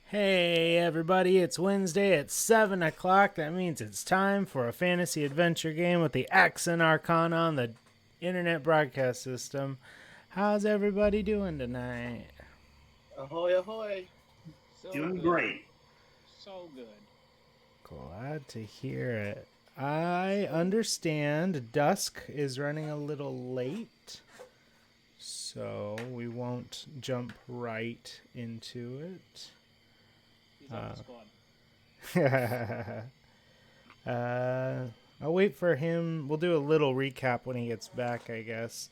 Hey everybody, it's Wednesday at 7 o'clock. That means it's time for a fantasy adventure game with the Accent Arcana on the internet broadcast system. How's everybody doing tonight? Ahoy, ahoy. So Doing good. great. So good. Glad to hear it. I understand Dusk is running a little late, so we won't jump right into it. He's on the squad. I'll wait for him. We'll do a little recap when he gets back, I guess.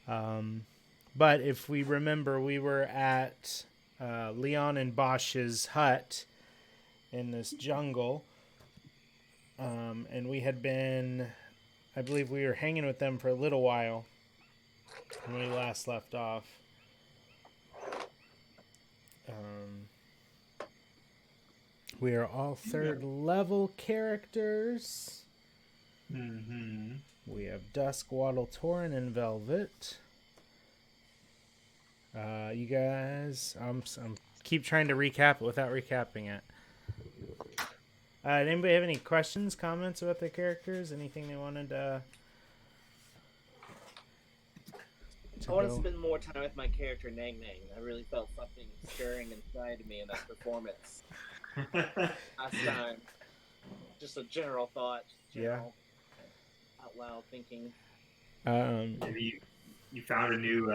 But if we remember, we were at Leon and Bosch's hut in this jungle. And we had been, I believe we were hanging with them for a little while when we last left off. We are all third level characters. Mm-hmm. We have Dusk, Waddle, Torin, and Velvet. You guys, I'm keep trying to recap it without recapping it. Anybody have any questions, comments about their characters? Anything they wanted to I want to go? spend more time with my character, Nang Nang. I really felt something stirring inside of me in that performance last time. Just a general thought, out loud thinking. Maybe you found a new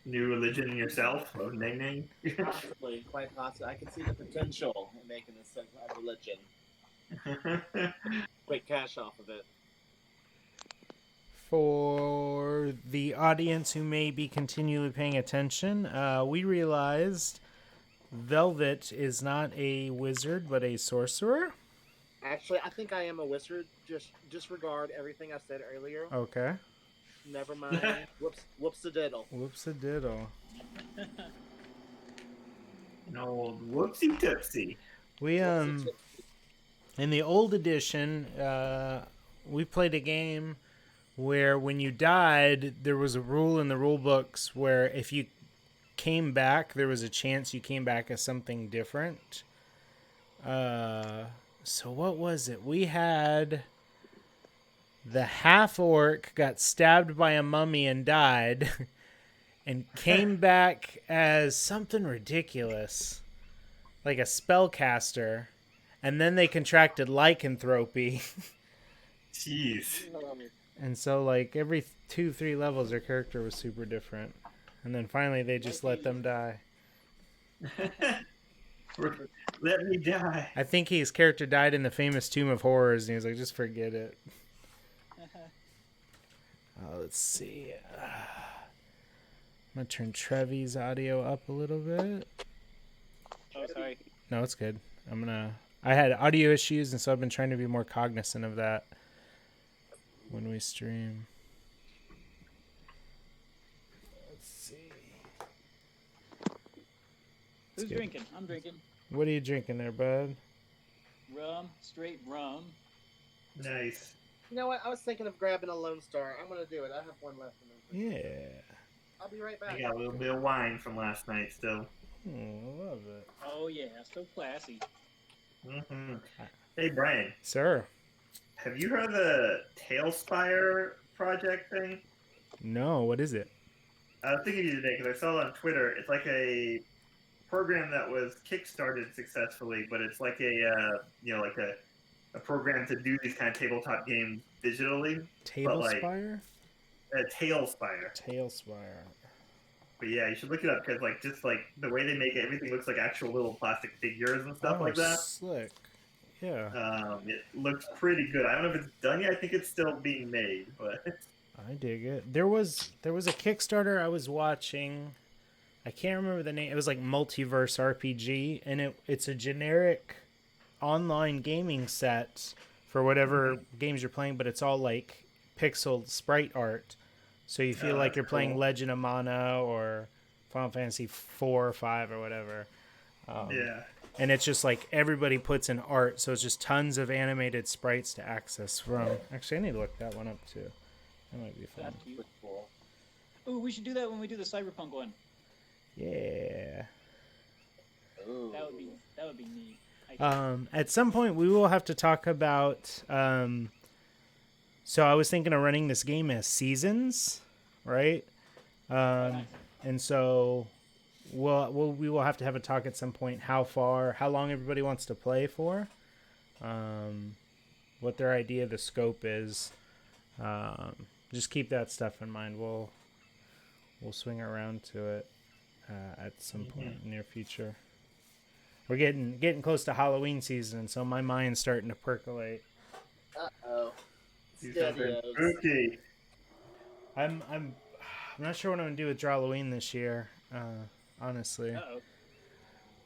religion in yourself of Neng Neng. Possibly, quite possibly. I can see the potential in making this a religion. Quick cash off of it. For the audience who may be continually paying attention, we realized Velvet is not a wizard but a sorcerer. Actually, I think I am a wizard. Just disregard everything I said earlier. Okay. Never mind. Whoops-a-diddle. Whoops-a-diddle. An old whoopsie tootsie. We in the old edition, we played a game where when you died, there was a rule in the rule books where if you came back, there was a chance you came back as something different. So what was it? We had the half-orc got stabbed by a mummy and died and came back as something ridiculous, like a spellcaster, and then they contracted lycanthropy. Jeez. And so, like, every 2-3 levels, their character was super different. And then finally, they just let them die. Let me die. I think his character died in the famous Tomb of Horrors, and he was like, just forget it. Let's see. I'm going to turn Trevi's audio up a little bit. Oh, sorry. No, it's good. I had audio issues, and so I've been trying to be more cognizant of that when we stream. Let's see. Who's drinking? I'm drinking. What are you drinking there, bud? Rum, straight rum. Nice. You know what? I was thinking of grabbing a Lone Star. I'm gonna do it. I have one left in the Yeah. I'll be right back. I got a little bit of wine from last night still. I love it. Oh yeah, so classy. Mm-hmm. Hey Brian, Sir. have you heard of the Tailspire project thing? No, what is it? I was thinking of you today because I saw it on Twitter. It's like a program that was kickstarted successfully, but it's like a program to do these kind of tabletop games digitally. Tablespire? Tailspire. Tailspire. But yeah, you should look it up because just the way they make it, everything looks like actual little plastic figures and stuff like that. Slick. Yeah. It looks pretty good. I don't know if it's done yet. I think it's still being made, but I dig it. There was a Kickstarter I was watching. I can't remember the name. It was like Multiverse RPG, and it's a generic online gaming set for whatever games you're playing, but it's all like pixel sprite art. So you feel like you're playing Legend of Mana or Final Fantasy 4 or 5 or whatever. yeah. And it's just like everybody puts in art, so it's just tons of animated sprites to access from. Actually, I need to look that one up too. That might be fun. That's cute. Cool. Ooh, we should do that when we do the Cyberpunk one. Yeah. Ooh. That would be neat. At some point, we will have to talk about. So I was thinking of running this game as seasons, right? Nice. And so we will have to have a talk at some point how long everybody wants to play for, what their idea of the scope is. Just keep that stuff in mind. We'll swing around to it at some point in the near future. We're getting close to Halloween season, so my mind's starting to percolate. Uh-oh. Do something Studios. spooky. I'm not sure what I'm gonna do with Halloween this year. Honestly, Uh-oh.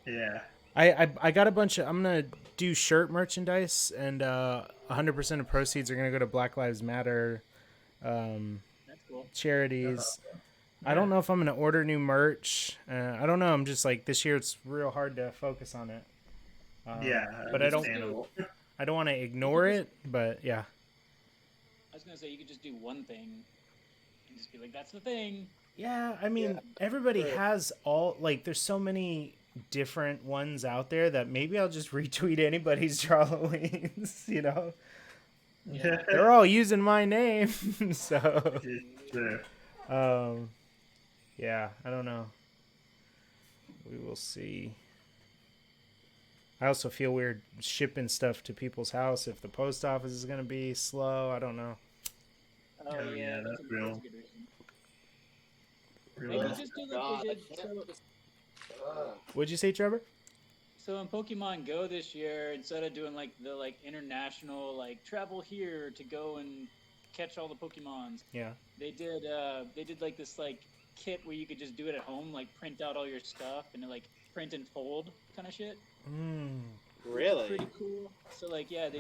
Yeah. I got a bunch of. I'm gonna do shirt merchandise, and 100% of proceeds are gonna go to Black Lives Matter That's cool. charities. I don't know if I'm gonna order new merch. I don't know. I'm just like this year. It's real hard to focus on it. But I don't understandable. want to ignore it. But yeah. I was gonna say you could just do one thing and just be like, "That's the thing." Yeah, I mean, everybody has all, like, there's so many different ones out there that maybe I'll just retweet anybody's Halloweens, you know? Yeah. They're all using my name, so, True. yeah, I don't know. We will see. I also feel weird shipping stuff to people's house if the post office is going to be slow. I don't know. Oh Oh, yeah, yeah, that's real. a good reason. Real Maybe nice. just do God, like I they did. can't just- Ugh. What'd you say, Trevor? So in Pokemon Go this year, instead of doing like the international travel here to go and catch all the Pokemons, Yeah. they did like this kit where you could just do it at home, like print out all your stuff and print and fold kind of shit. Really? Pretty cool. So they did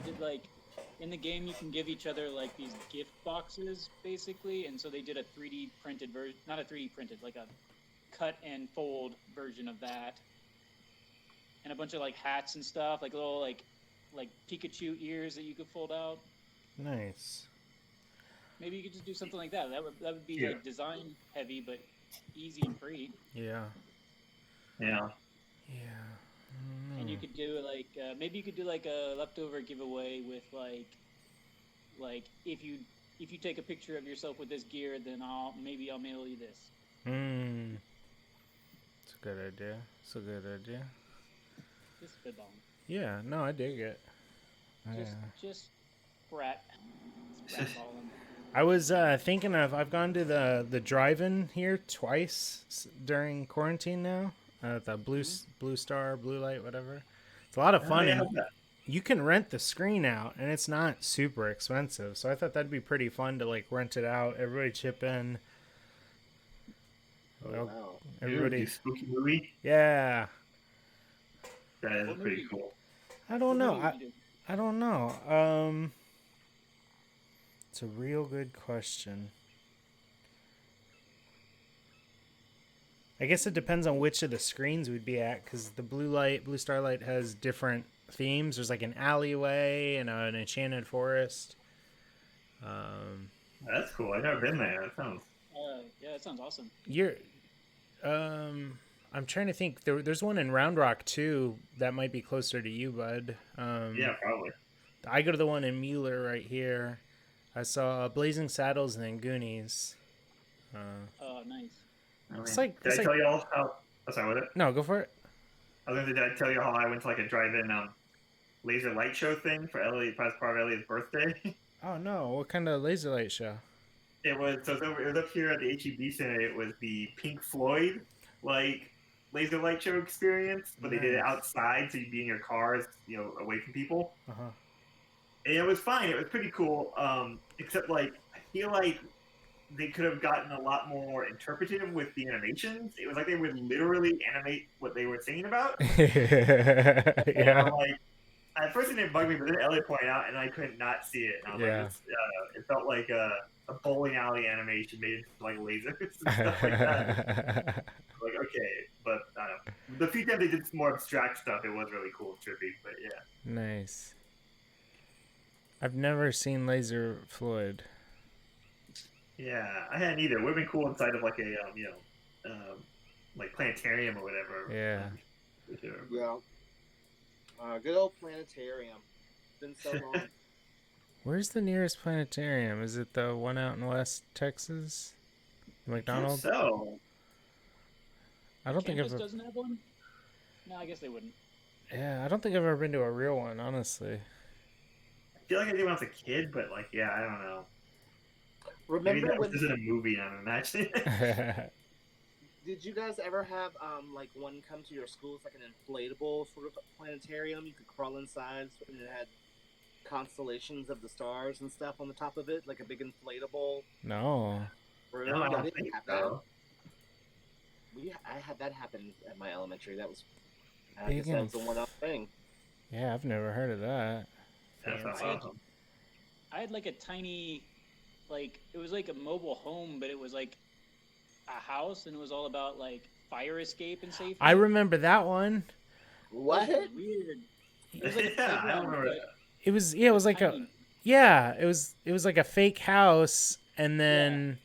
in the game you can give each other these gift boxes basically, and so they did a 3D printed version, not a 3D printed, like a cut and fold version of that, and a bunch of hats and stuff, little like Pikachu ears that you could fold out. Nice. Maybe you could just do something like that. That would be Yeah. design heavy but easy and free. Yeah. Yeah. Yeah. And you could do maybe you could do a leftover giveaway with if you take a picture of yourself with this gear, then I'll mail you this. It's a good idea. Just spitballing. Yeah, no, I dig it. Just spratballing. I was thinking I've gone to the drive-in here twice during quarantine now. The Blue Star, Blue Light, whatever. It's a lot of fun. Yeah. And you can rent the screen out, and it's not super expensive. So I thought that'd be pretty fun to rent it out. Everybody chip in. Oh, Well, wow. everybody, Ooh, spooky movie. yeah. That is What pretty movie? cool. I don't know. What movie would you do? I don't know. It's a real good question. I guess it depends on which of the screens we'd be at, because the Blue Starlight has different themes. There's an alleyway and an enchanted forest. That's cool. I've never been there. That sounds. Yeah, that sounds awesome. I'm trying to think. There's one in Round Rock too that might be closer to you, bud. Yeah, probably. I go to the one in Mueller right here. I saw Blazing Saddles and then Goonies. Oh, nice. It's like- Did it's I like- tell you all how? Oh, sorry, what? No, go for it. I was going to did I tell you how I went to a drive-in laser light show thing for Elliot, as part of Elliot's birthday? Oh no, what kind of laser light show? It was up here at the HEB Center. It was the Pink Floyd laser light show experience, but they did it Nice. outside, so you'd be in your cars, away from people. Uh-huh. And it was fine. It was pretty cool. Except I feel like they could have gotten a lot more interpretive with the animations. It was like they would literally animate what they were singing about. And Yeah. I'm at first it didn't bug me, but then Elliot pointed out, and I could not see it. And I was Yeah. it felt like a bowling alley animation made into lasers and stuff like that. Okay, but I don't know. The few times they did some more abstract stuff, it was really cool and trippy. But yeah. Nice. I've never seen Laser Floyd. Yeah, I hadn't either. It would have been cool inside of a planetarium or whatever. Yeah. For sure. Yeah. Good old planetarium. Been so long. Where's the nearest planetarium? Is it the one out in West Texas? The I McDonald's? guess so. I don't think I've Campus ever, doesn't have one? No, I guess they wouldn't. yeah, I don't think I've ever been to a real one, honestly. I feel like I did when I was a kid, but like, yeah, I don't know. Maybe Remember that was when? just in a movie and I'm imagining it. Did you guys ever have like one come to your school? It's like an inflatable sort of planetarium. You could crawl inside, and it had constellations of the stars and stuff on the top of it, like a big inflatable No. room. No, I Y'all don't didn't think have that. so. I had that happen at my elementary. That was, I Big guess that was a one-off thing. Yeah, I've never heard of that. That's Fancy. awesome. I had like a tiny, like, it was like a mobile home, but it was like a house, and it was all about like fire escape and safety. I remember that one. What? It was weird. It was like a Yeah, I playground, remember but that. It was like a tiny. it was like a fake house, and then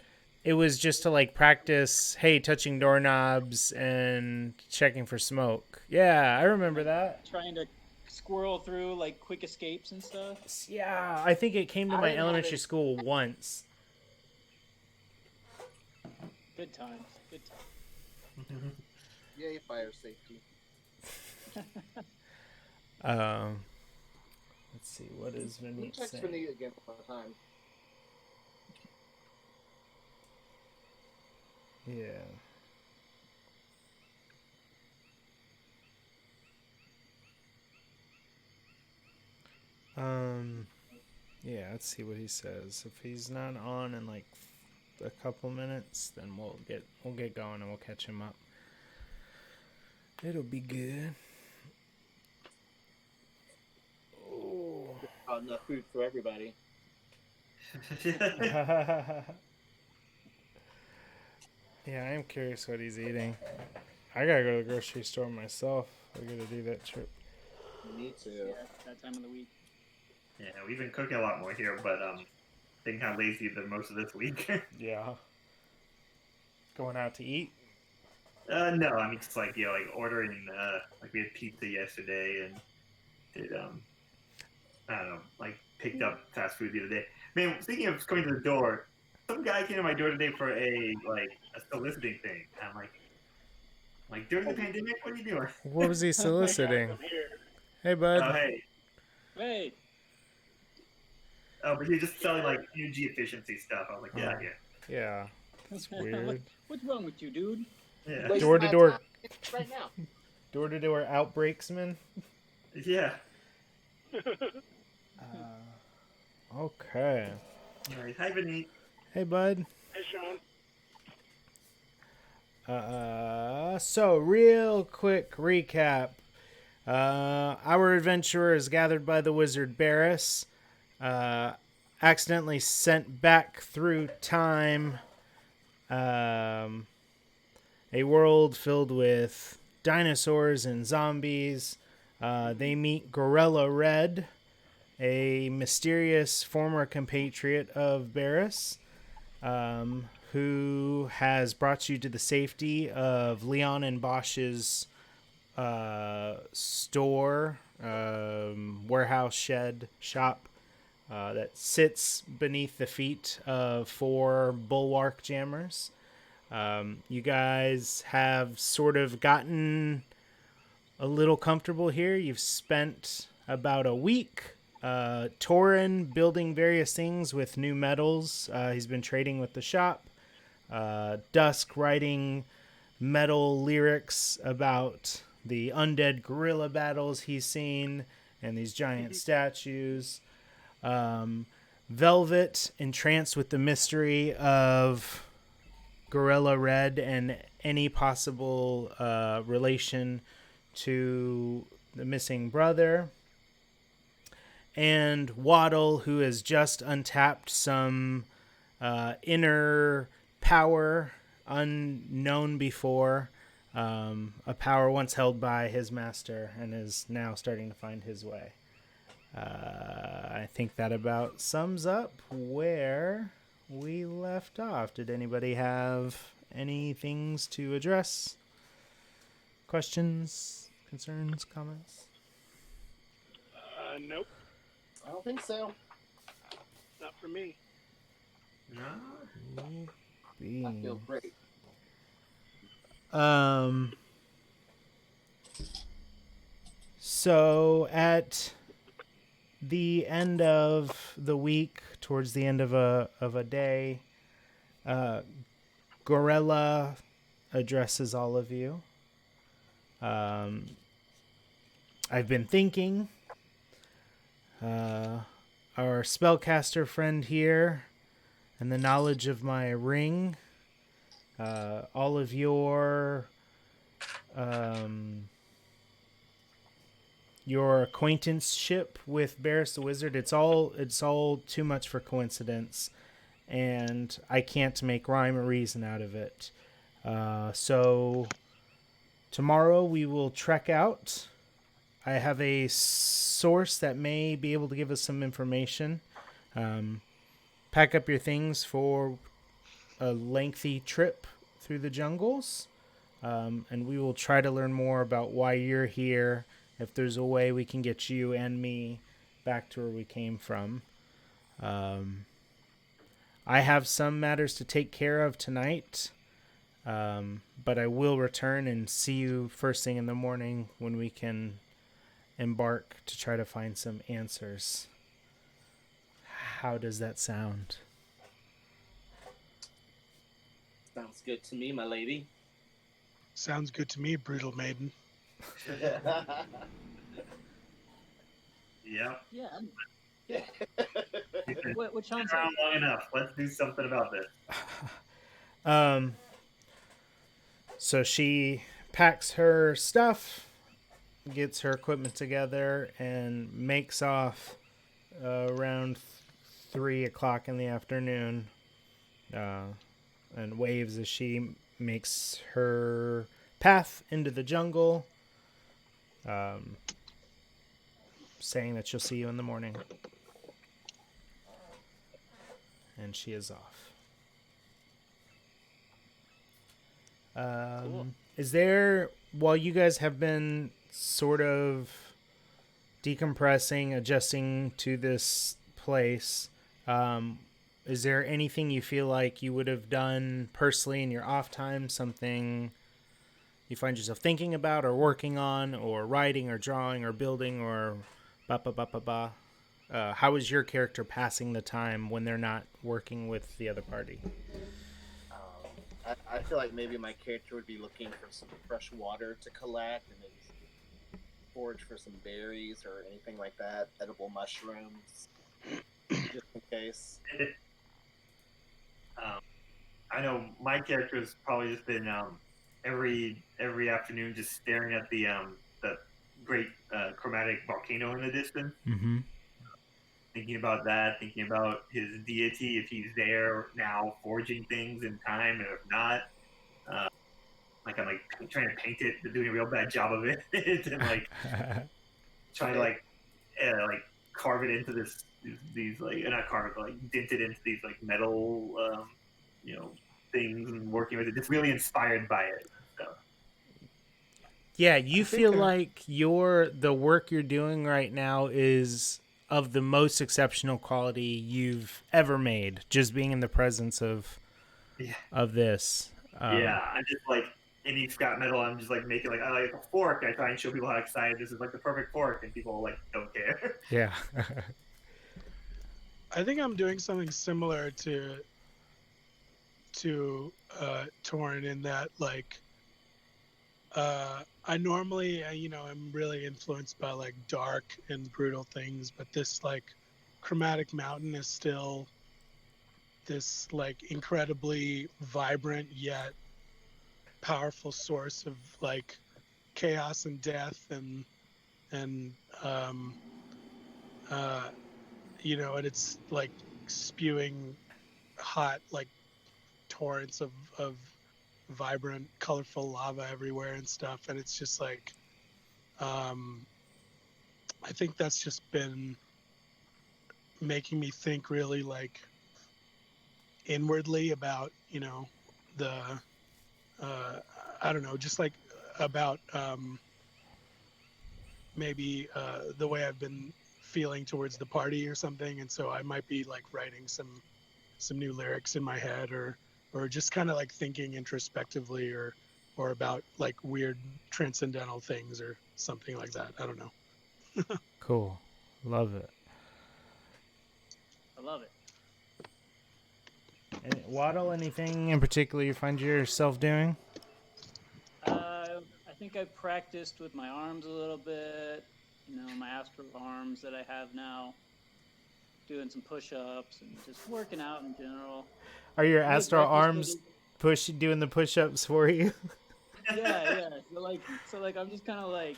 it was just to like practice, hey, touching doorknobs and checking for smoke. Yeah, I remember that. Trying to squirrel through like quick escapes and stuff. Yeah, I think it came to I my didn't have elementary it. school once. Good times. Good times. Yay, fire safety. Let's see, what is Who Vinny checks saying? for me again one time? Yeah. Yeah, let's see what he says. If he's not on in like a couple minutes, then we'll get going and we'll catch him up. It'll be good. Oh. Enough food for everybody. Yeah, I am curious what he's eating. I gotta go to the grocery store myself. I gotta do that trip. Me too. Yeah, that time of the week. Yeah, we've been cooking a lot more here, but been kind of lazy the most of this week. Yeah. Going out to eat? No, I mean just like like ordering. Like we had pizza yesterday and did I don't know, like picked up fast food the other day. Man, speaking of coming to the door, some guy came to my door today for a soliciting thing. And I'm like during the pandemic, what are you doing? What was he soliciting? I'm here. Hey, bud. Oh hey, Hey, but you're just selling like energy efficiency stuff. I was like, yeah, Oh. Yeah. That's weird. what's wrong with you, dude? yeah, Wasting Door to my door. time right now. Door-to-door outbreaksman. yeah. Okay. All right, hi, Vinny. Hey, bud. Hey, Sean. So real quick recap. Our adventurer is gathered by the wizard Barris, accidentally sent back through time, a world filled with dinosaurs and zombies. They meet Gorilla Red, a mysterious former compatriot of Barris, who has brought you to the safety of Leon and Bosch's store, warehouse, shed, shop that sits beneath the feet of 4 bulwark jammers. You guys have sort of gotten a little comfortable here. You've spent about a week Torin building various things with new metals. He's been trading with the shop. Dusk writing metal lyrics about the undead gorilla battles he's seen and these giant statues. Velvet entranced with the mystery of Gorilla Red and any possible relation to the missing brother. And Waddle, who has just untapped some inner power unknown before, a power once held by his master and is now starting to find his way. I think that about sums up where we left off. Did anybody have any things to address? Questions? concerns, comments? Nope, I don't think so. not for me. No. I feel great. So at the end of the week, towards the end of a day, Gorilla addresses all of you. I've been thinking. Our spellcaster friend here, and the knowledge of my ring, all of your acquaintanceship with Barris the Wizard, it's all too much for coincidence, and I can't make rhyme or reason out of it. So tomorrow we will trek out. I have a source that may be able to give us some information. Pack up your things for a lengthy trip through the jungles, and we will try to learn more about why you're here, if there's a way we can get you and me back to where we came from. I have some matters to take care of tonight, but I will return and see you first thing in the morning when we can embark to try to find some answers. How does that sound? Sounds good to me, my lady. Sounds good to me, brutal maiden. Yeah. Yeah. You've been What sounds around like? long enough. Let's do something about this. So she packs her stuff, gets her equipment together, and makes off around 3 o'clock in the afternoon, and waves as she makes her path into the jungle, saying that she'll see you in the morning. And she is off. Cool. Is there, while you guys have been sort of decompressing, adjusting to this place, is there anything you feel like you would have done personally in your off time, something you find yourself thinking about or working on or writing or drawing or building or ba-ba-ba-ba-ba? How is your character passing the time when they're not working with the other party? I feel like maybe my character would be looking for some fresh water to collect and maybe forage for some berries or anything like that, edible mushrooms, just in case. I know my character has probably just been every afternoon just staring at the great chromatic volcano in the distance, Mm-hmm. thinking about that, thinking about his deity if he's there now forging things in time, and if not, like I'm like trying to paint it, but doing a real bad job of it, and like trying to like carve it into these like not carve it, but like dent it into these like metal things and working with it. Just really inspired by it. So. Yeah, you feel think, like the work you're doing right now is of the most exceptional quality you've ever made. Just being in the presence of this. Yeah, I'm just like any scrap metal. I'm just like making like I like a fork. I try and show people how excited this is, like the perfect fork, and people like don't care. Yeah. I think I'm doing something similar to Torn in that like I normally I'm really influenced by like dark and brutal things, but this like chromatic mountain is still this like incredibly vibrant yet powerful source of like chaos and death and and it's like spewing hot like torrents of vibrant colorful lava everywhere and stuff, and it's just like I think that's just been making me think really like inwardly about the I don't know, just like about maybe the way I've been feeling towards the party or something, and so I might be like writing some new lyrics in my head, or just kind of like thinking introspectively, or about like weird transcendental things or something like that. I don't know. Cool. Love it. I love it. And Waddle, anything in particular you find yourself doing? I think I practiced with my arms a little bit. You know, my astral arms that I have now. Doing some push-ups and just working out in general. Are your I made astral breakfast for arms these- doing the push-ups for you? Yeah. So I'm just kind of like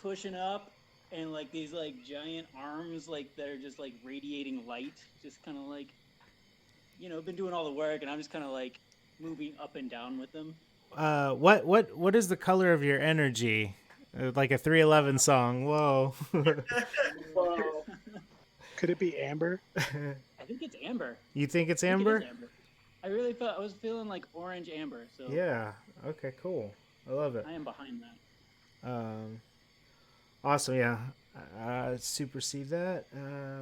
pushing up, and like these like giant arms like that are just like radiating light, just kind of like, been doing all the work, and I'm just kind of like moving up and down with them. What is the color of your energy? Like a 311 song. Whoa. Whoa. Could it be amber? I think it's amber. You think it's I think it amber? is amber. I really felt I was feeling like orange amber, so Yeah. Okay, cool. I love it. I am behind that. Awesome, yeah. Supersede that.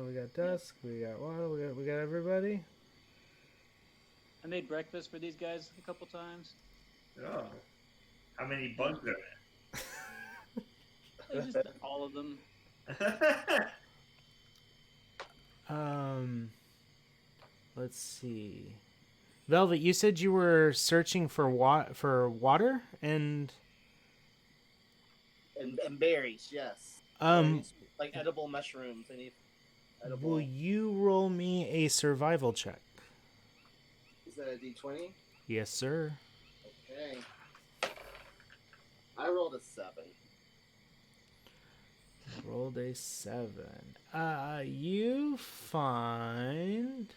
We got Dusk, we got Waddle, we got everybody. I made breakfast for these guys a couple times. Oh. How many bugs Just all of them. are there? Let's see. Velvet, you said you were searching for water and And berries, yes. Berries, like edible mushrooms. I need edible. will you roll me a survival check? Is that a D20? Yes, sir. Okay. I rolled a 7. Rolled a 7. You find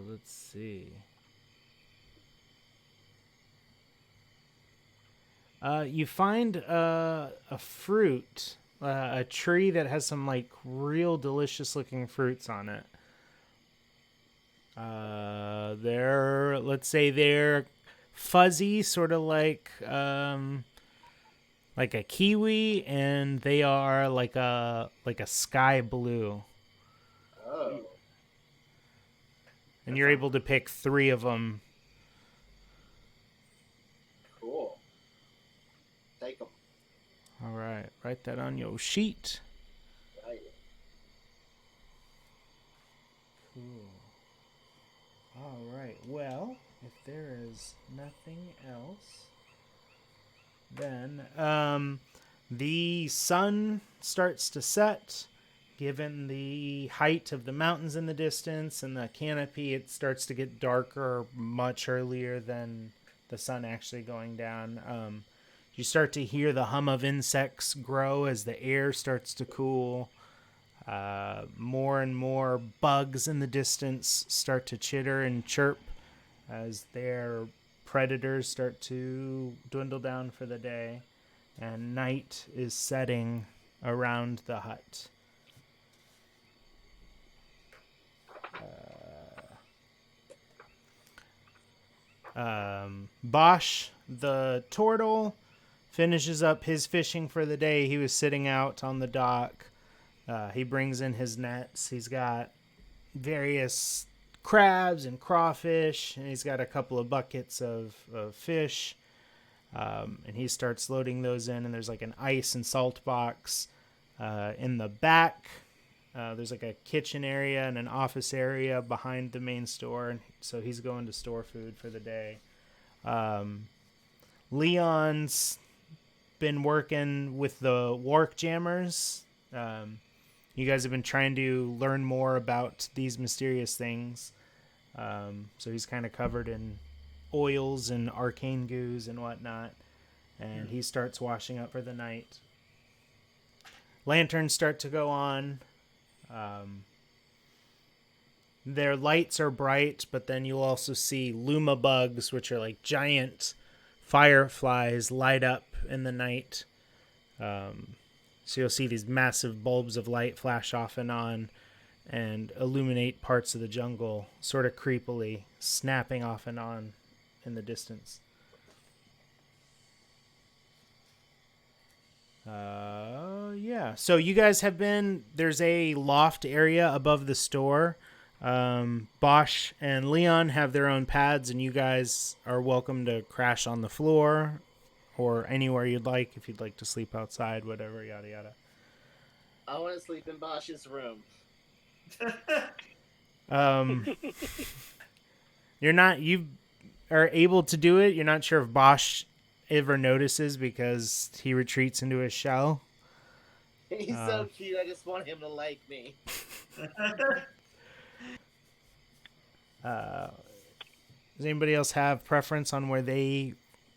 let's see. You find a fruit, a tree that has some like real delicious looking fruits on it. They're fuzzy, sort of like a kiwi, and they are like a sky blue. Oh. And you're able to pick 3 of them. Cool. Take them. All right, write that on your sheet. Right. Cool. All right. Well, if there is nothing else, then the sun starts to set. Given the height of the mountains in the distance and the canopy, it starts to get darker much earlier than the sun actually going down. You start to hear the hum of insects grow as the air starts to cool. More and more bugs in the distance start to chitter and chirp as their predators start to dwindle down for the day, and night is setting around the hut. Bosch, the turtle, finishes up his fishing for the day. He was sitting out on the dock. He brings in his nets. He's got various crabs and crawfish, and he's got a couple of buckets of fish. And he starts loading those in, and there's like an ice and salt box in the back. There's like a kitchen area and an office area behind the main store, and so he's going to store food for the day. Leon's been working with the Wark jammers. You guys have been trying to learn more about these mysterious things. So he's kind of covered in oils and arcane goos and whatnot. And he starts washing up for the night. Lanterns start to go on. Their lights are bright, but then you'll also see luma bugs, which are like giant fireflies, light up in the night. So you'll see these massive bulbs of light flash off and on and illuminate parts of the jungle, sort of creepily, snapping off and on in the distance. Yeah. So you guys have been. There's a loft area above the store. Bosch and Leon have their own pads, and you guys are welcome to crash on the floor or anywhere you'd like. If you'd like to sleep outside, whatever, yada yada. I want to sleep in Bosch's room. You're not. You are able to do it. You're not sure if Bosch ever notices because he retreats into his shell. He's so cute. I just want him to like me. Does anybody else have preference on where they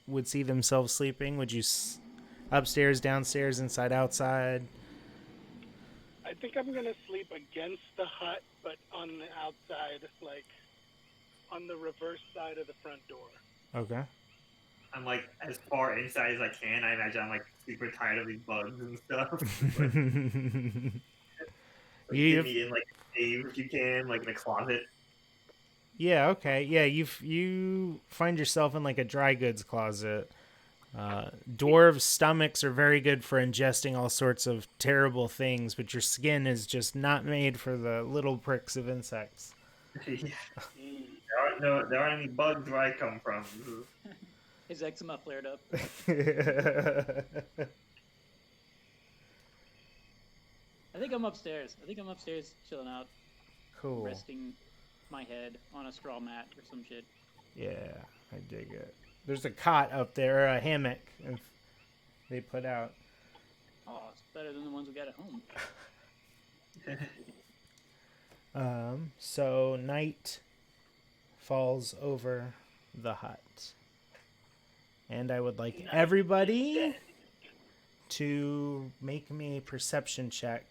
would see themselves sleeping? Would you upstairs, downstairs, inside, outside? I think I'm gonna sleep against the hut, but on the outside, like on the reverse side of the front door. Okay. I'm like as far inside as I can. I imagine I'm like super tired of these bugs and stuff. Like, get me in like a cave if you can, like in a closet. Yeah, okay. Yeah, you find yourself in like a dry goods closet. Dwarves' stomachs are very good for ingesting all sorts of terrible things, but your skin is just not made for the little pricks of insects. There aren't any bugs where I come from. His eczema flared up. I think I'm upstairs. Chilling out. Cool. Resting my head on a straw mat or some shit. Yeah, I dig it. There's a cot up there, a hammock, and they put out. Oh, it's better than the ones we got at home. So night falls over the hut. And I would like everybody to make me a perception check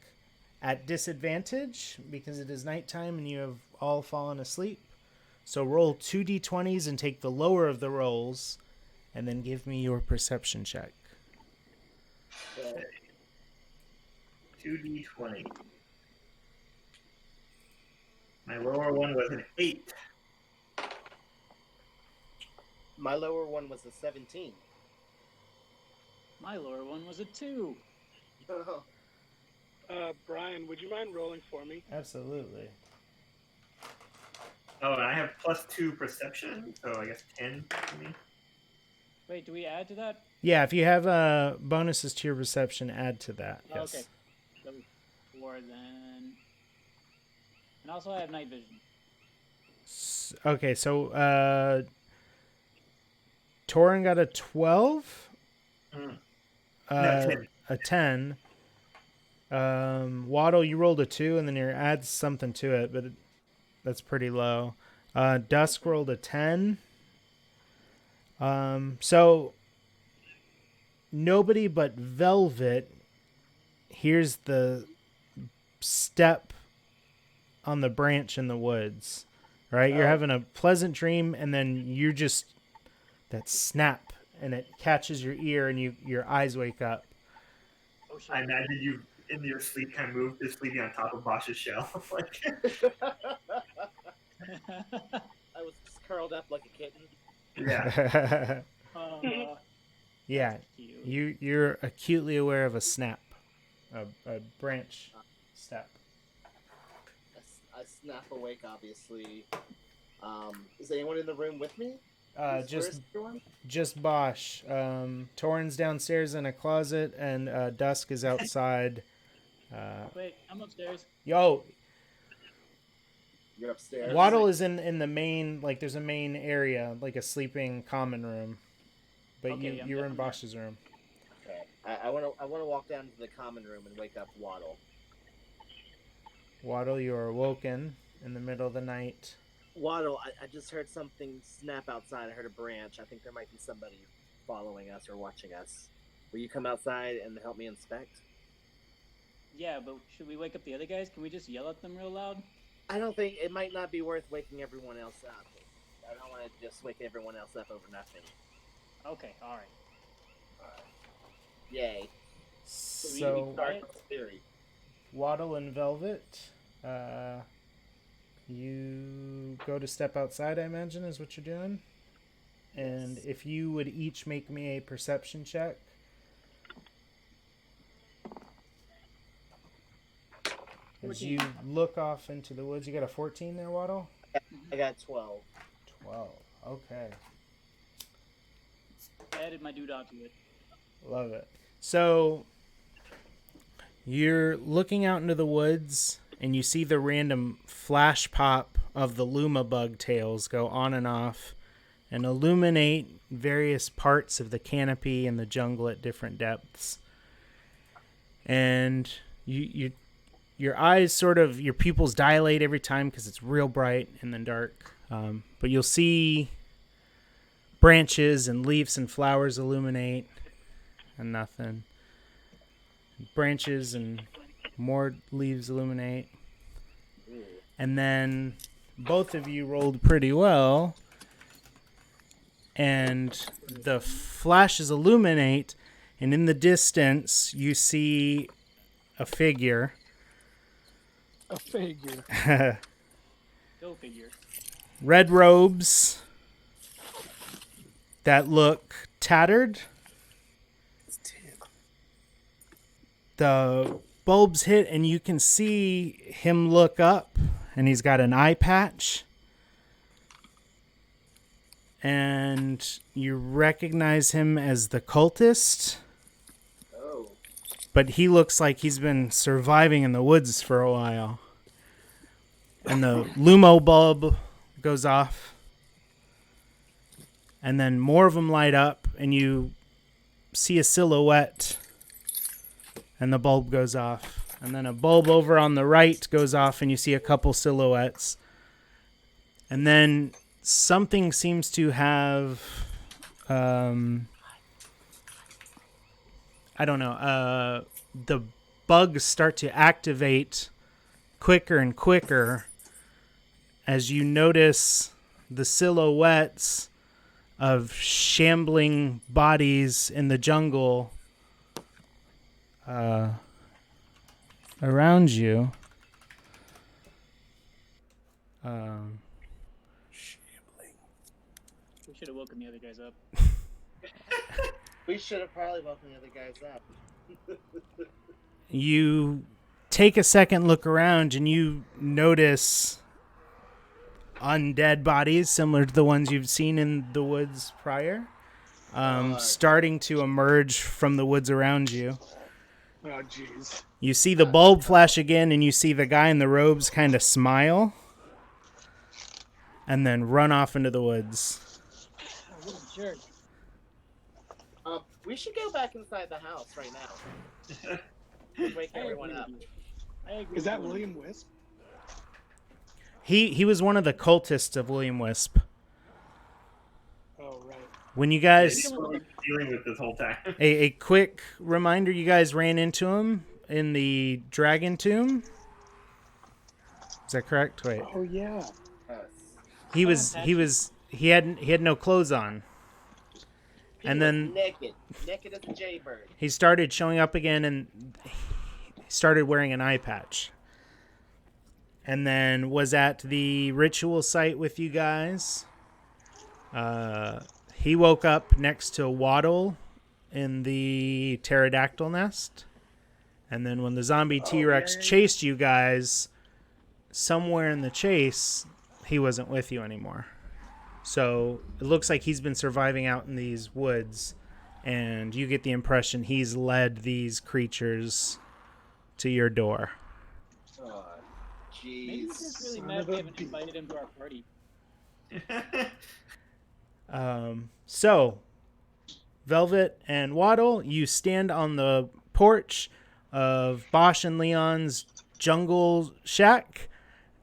at disadvantage because it is nighttime and you have all fallen asleep. So roll 2 d20s and take the lower of the rolls and then give me your perception check. Okay. 2d20. My lower one was an 8. My lower one was a 17. My lower one was a 2. Brian, would you mind rolling for me? Absolutely. Oh, and I have +2 perception, so I guess 10 for me. Wait, do we add to that? Yeah, if you have bonuses to your perception, add to that. Oh, Yes. okay. So 4 then. And also I have night vision. Okay, so Torin got a 12. No, 10. A 10. Waddle, you rolled a 2, and then you add something to it, but that's pretty low. Dusk rolled a 10. So nobody but Velvet hears the step on the branch in the woods, right? You're having a pleasant dream, and then you just that snap, and it catches your ear, and your eyes wake up. Oh shit. I imagine you in your sleep kind of moved to sleeping on top of Bosch's shell. Like, I was just curled up like a kitten. yeah. Yeah, cute. you're acutely aware of a snap, a branch step. I snap awake, obviously. Is anyone in the room with me? Just Bosch. Torin's downstairs in a closet, and Dusk is outside. Wait, I'm upstairs. Yo, You're upstairs. Waddle is in the main, like there's a main area, like a sleeping common room. But Okay, I'm you were in definitely Bosch's room. Okay. I want to walk down to the common room and wake up Waddle. Waddle, you are awoken in the middle of the night. Waddle, I just heard something snap outside. I heard a branch. I think there might be somebody following us or watching us. Will you come outside and help me inspect? Yeah, but should we wake up the other guys? Can we just yell at them real loud? I don't think it might not be worth waking everyone else up. I don't want to just wake everyone else up over nothing. Okay, alright. Yay. So Start theory. Waddle and Velvet, you go to step outside, I imagine, is what you're doing. And if you would each make me a perception check. As you look off into the woods, you got a 14 there, Waddle? I got 12. 12. Okay. I added my dude onto it. Love it. So you're looking out into the woods and you see the random flash pop of the Luma bug tails go on and off and illuminate various parts of the canopy and the jungle at different depths. And your eyes sort of, your pupils dilate every time because it's real bright in the dark. But you'll see branches and leaves and flowers illuminate and nothing. Branches and more leaves illuminate. And then both of you rolled pretty well. And the flashes illuminate, and in the distance you see a figure. A figure. Go figure. Red robes that look tattered. The bulbs hit, and you can see him look up, and he's got an eye patch. And you recognize him as the cultist. Oh. But he looks like he's been surviving in the woods for a while. And the Lumo bulb goes off. And then more of them light up, and you see a silhouette. And the bulb goes off. And then a bulb over on the right goes off, and you see a couple silhouettes. And then something seems to have, I don't know, the bugs start to activate quicker and quicker as you notice the silhouettes of shambling bodies in the jungle around you. We should have woken the other guys up. We should have probably woken the other guys up. You take a second look around and you notice undead bodies similar to the ones you've seen in the woods prior, starting to emerge from the woods around you. Oh, jeez. You see the bulb flash again, and you see the guy in the robes kind of smile and then run off into the woods. Sure. We should go back inside the house right now. Wake everyone up. I agree. Is that William Wisp? He was one of the cultists of William Wisp. Oh, right. When you guys... He's what we've been dealing with this whole time. A quick reminder, you guys ran into him in the Dragon Tomb. Is that correct? Wait. Oh, yeah. He had no clothes on. And then naked as a jaybird. he started showing up again, and he started wearing an eye patch. And then was at the ritual site with you guys. He woke up next to Waddle in the pterodactyl nest. And then when the zombie T-Rex chased you guys, somewhere in the chase, he wasn't with you anymore. So it looks like he's been surviving out in these woods, and you get the impression he's led these creatures to your door. Oh, jeez. Maybe he's just really mad we haven't invited him to our party. So, Velvet and Waddle, you stand on the porch of Bosch and Leon's jungle shack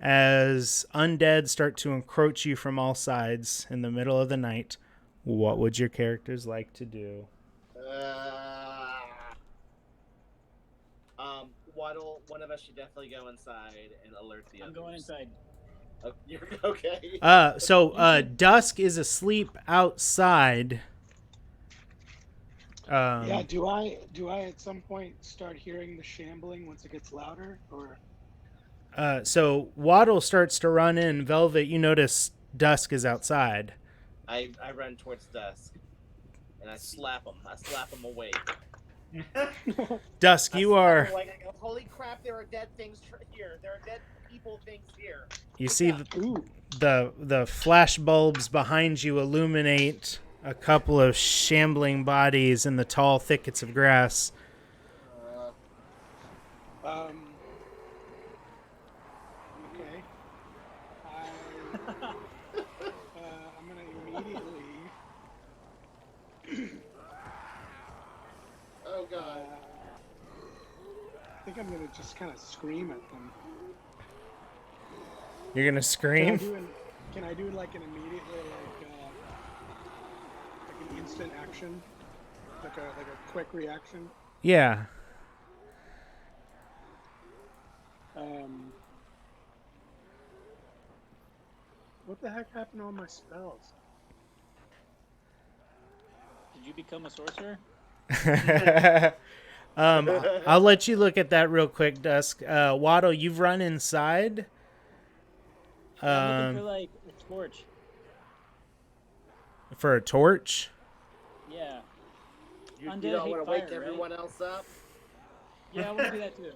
as undead start to encroach you from all sides in the middle of the night. What would your characters like to do? Waddle, one of us should definitely go inside and alert the others. I'm going inside. Oh, you're okay. So Dusk is asleep outside. Yeah, do I at some point start hearing the shambling once it gets louder, or? So Waddle starts to run in. Velvet, you notice Dusk is outside. I run towards Dusk, and I slap him. I slap him awake. Dusk, you are. Like, I go, holy crap! There are dead things here. There are dead people things here. You see Yeah. the flash bulbs behind you illuminate a couple of shambling bodies in the tall thickets of grass. Okay. I'm gonna immediately. Oh god. I think I'm gonna just kind of scream at them. You're gonna scream? Can I do like an immediately like an instant action, like a quick reaction? Yeah. What the heck happened to all my spells? Did you become a sorcerer? I'll let you look at that real quick, Dusk. Waddle, you've run inside. I'm looking for like a torch. For a torch? Yeah. You Undead don't hate want to wake fire, everyone else up? Yeah, I want to do that too.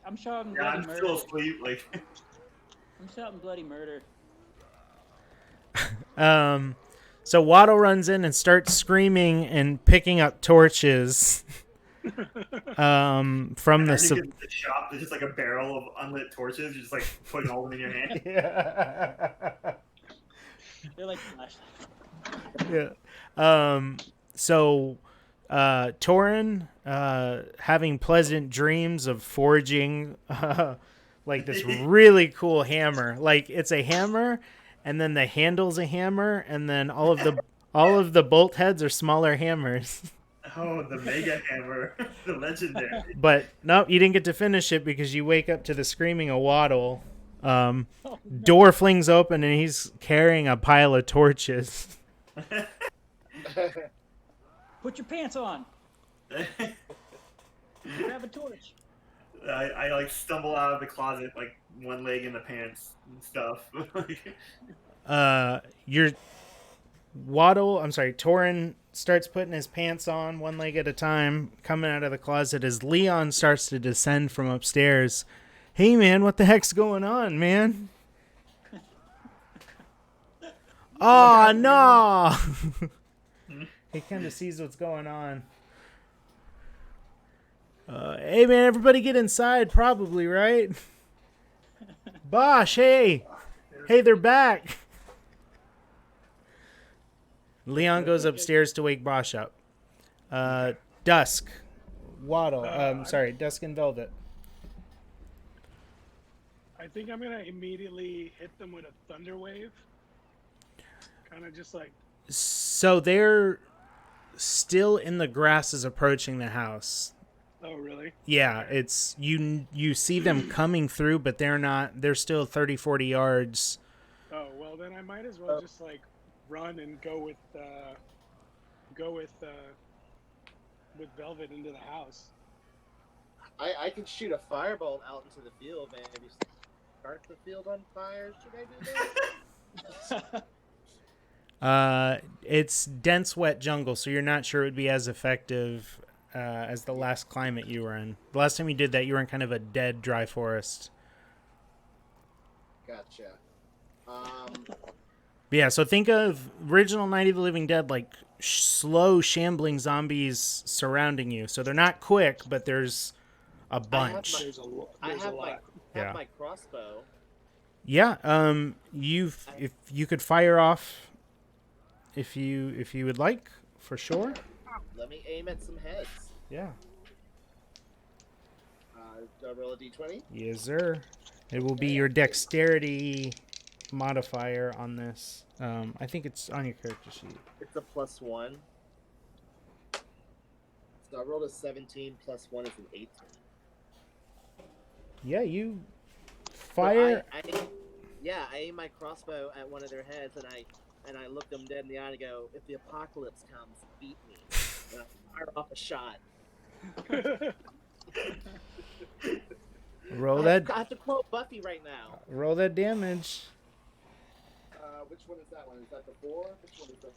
I'm shouting Yeah, bloody I'm murder. still asleep. Like, I'm shouting bloody murder. So Waddle runs in and starts screaming and picking up torches. From the you get to the shop, there's just like a barrel of unlit torches. You're just like putting all of them in your hand. Yeah. They're like flashlights. Yeah. So Torin, having pleasant dreams of forging like this really cool hammer. Like it's a hammer, and then the handle's a hammer, and then all of the bolt heads are smaller hammers. Oh, the mega hammer, the legendary. But nope, you didn't get to finish it because you wake up to the screaming of Waddle. Door flings open and he's carrying a pile of torches. Put your pants on. Grab a torch. I like stumble out of the closet, like one leg in the pants and stuff. Torin starts putting his pants on one leg at a time, coming out of the closet as Leon starts to descend from upstairs. Hey man, what the heck's going on, man? Oh no! He kind of sees what's going on. Hey man, everybody get inside, probably, right? Bosch, hey! Hey, they're back! Leon goes upstairs to wake Bosch up. Dusk. Waddle. Dusk and Velvet. I think I'm gonna immediately hit them with a thunder wave. Kind of just like. So they're still in the grasses approaching the house. Oh really? Yeah, it's you see them coming through, but they're still 30, 40 yards. Oh well, then I might as well just like run and go with Velvet into the house. I can shoot a firebolt out into the field, maybe start the field on fire. Should I do that? It's dense, wet jungle, so you're not sure it would be as effective as the last climate you were in. The last time you did that, you were in kind of a dead, dry forest. Gotcha. Yeah, so think of original Night of the Living Dead, like slow, shambling zombies surrounding you. So they're not quick, but there's a bunch. I have my crossbow. Yeah, if you could fire off, if you would like, for sure. Let me aim at some heads. Yeah. Do I roll a d20? Yes, sir. It will be your dexterity modifier on this. I think it's on your character sheet. It's a +1. So I rolled a 17, +1 is an 18. Yeah, you fire. I aim my crossbow at one of their heads, and I look them dead in the eye and go, "If the apocalypse comes, beat me." And I fire off a shot. Roll I that. have to quote Buffy right now. Roll that damage. Which one is that one? Is that the 4? Which one is that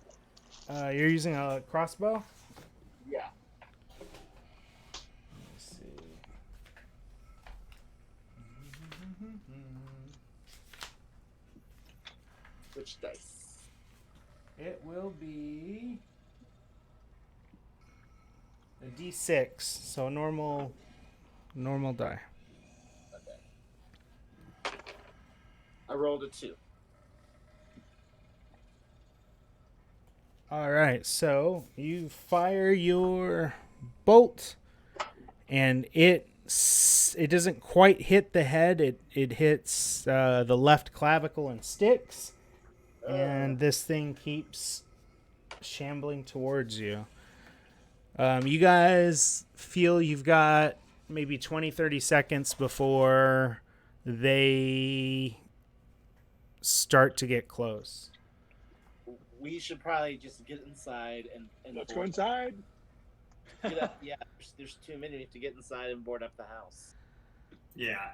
one? You're using a crossbow. Yeah. Which dice? It will be a D6, so normal die. Okay. I rolled a 2. All right, so you fire your bolt, and it doesn't quite hit the head. It hits the left clavicle and sticks, and this thing keeps shambling towards you. You guys feel you've got maybe 20, 30 seconds before they start to get close. We should probably just get inside and Let's go inside. Yeah, there's too many to get inside and board up the house. Yeah.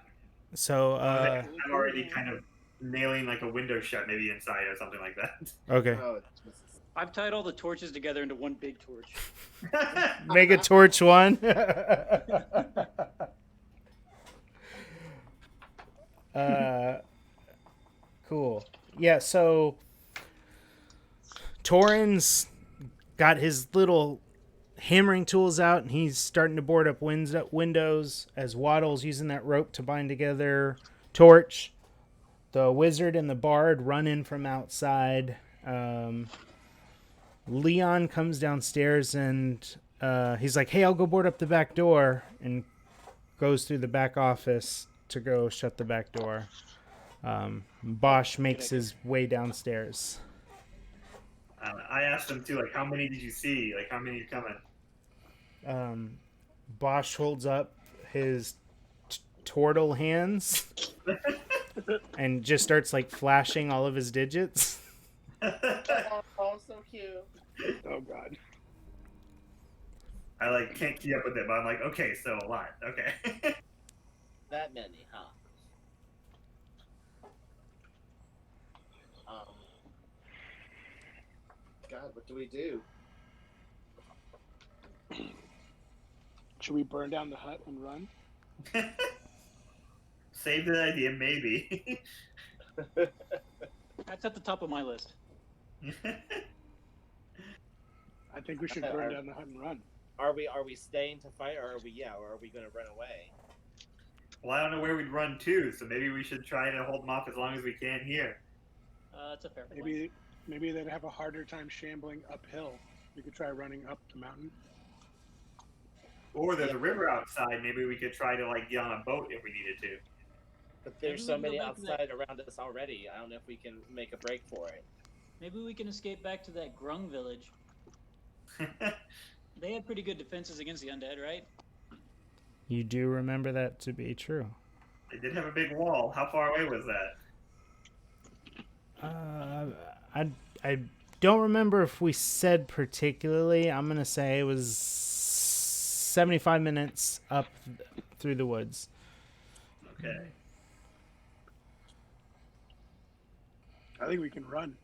So, I'm already kind of nailing like a window shut, maybe inside or something like that. okay. Oh, I've tied all the torches together into one big torch. Make a torch one. Cool. Yeah, so Torrin's got his little hammering tools out, and he's starting to board up windows as Waddle's using that rope to bind together torch. The wizard and the bard run in from outside. Leon comes downstairs, and he's like, hey, I'll go board up the back door, and goes through the back office to go shut the back door. Bosch makes his way downstairs. I asked him too, like, how many did you see? Like, how many are coming? Bosch holds up his turtle hands and just starts like flashing all of his digits. oh, so cute. Oh God. I like can't keep up with it, but I'm like, okay, so a lot. Okay. That many, huh? God, what do we do? Should we burn down the hut and run? Save the idea, maybe. That's at the top of my list. I think we should burn down the hut and run. Are we staying to fight, or are we going to run away? Well, I don't know where we'd run to, so maybe we should try to hold them off as long as we can here. That's a fair point. Maybe they'd have a harder time shambling uphill. We could try running up the mountain. Or there's a river outside. Maybe we could try to like get on a boat if we needed to. But there's Maybe so we can many go back to outside around us already. I don't know if we can make a break for it. Maybe we can escape back to that Grung village. They had pretty good defenses against the undead, right? You do remember that to be true. They did have a big wall. How far away was that? I don't remember if we said particularly. I'm going to say it was 75 minutes up through the woods. Okay. I think we can run.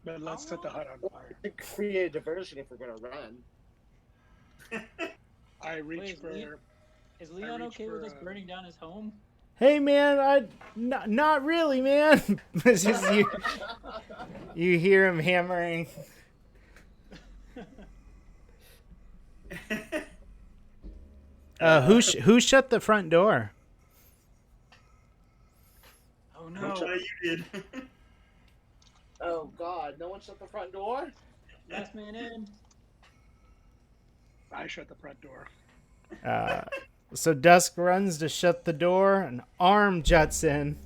But let's set the hut on fire. To create a diversion if we're going to run. I reach Wait, for... Is Leon reach okay with for, us burning down his home? Hey man, not really, man. It's just you hear him hammering. Who shut the front door? Oh I'm no! sure you did. Oh God! No one shut the front door. Last man in. I shut the front door. So Dusk runs to shut the door. An arm juts in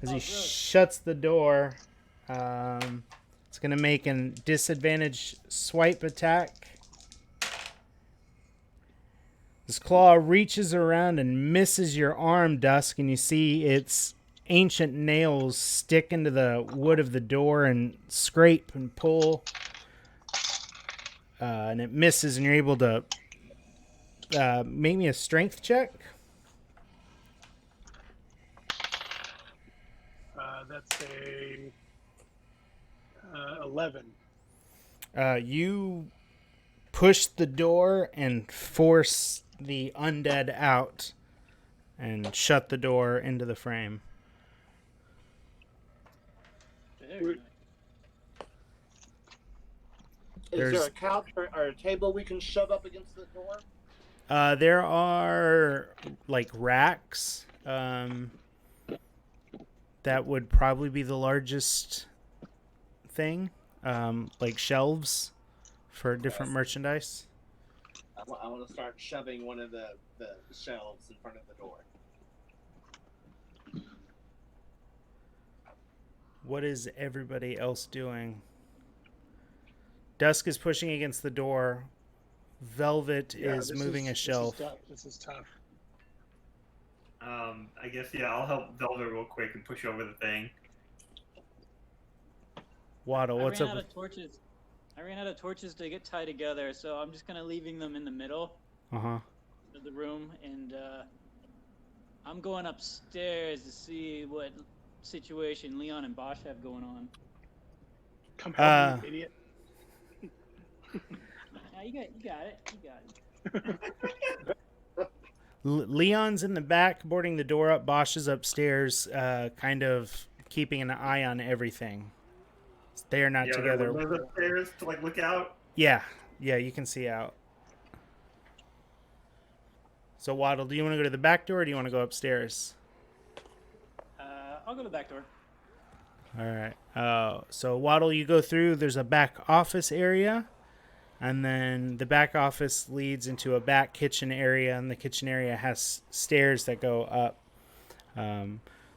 as he good. shuts the door. It's going to make a disadvantage swipe attack. This claw reaches around and misses your arm, Dusk, and you see its ancient nails stick into the wood of the door and scrape and pull. And it misses, and you're able to make me a strength check. That's a 11. You push the door and force the undead out. and shut the door into the frame. Very nice. Is there a couch or a table we can shove up against the door? There are like racks. That would probably be the largest thing. Like shelves for different merchandise. I want to start shoving one of the shelves in front of the door. What is everybody else doing? Dusk is pushing against the door. Velvet is moving a shelf. This is tough. I guess, yeah, I'll help Velvet real quick and push over the thing. Waddle, what's up? I ran out of torches to get tied together, so I'm just kind of leaving them in the middle of the room, and I'm going upstairs to see what situation Leon and Bosch have going on. Come help me, idiot. Now you got it. Leon's in the back, boarding the door up. Bosch is upstairs, kind of keeping an eye on everything. They are not together. Are there upstairs to like look out? Yeah, you can see out. So Waddle, do you want to go to the back door or do you want to go upstairs? I'll go to the back door. All right. So Waddle, you go through. There's a back office area. And then the back office leads into a back kitchen area, and the kitchen area has stairs that go up.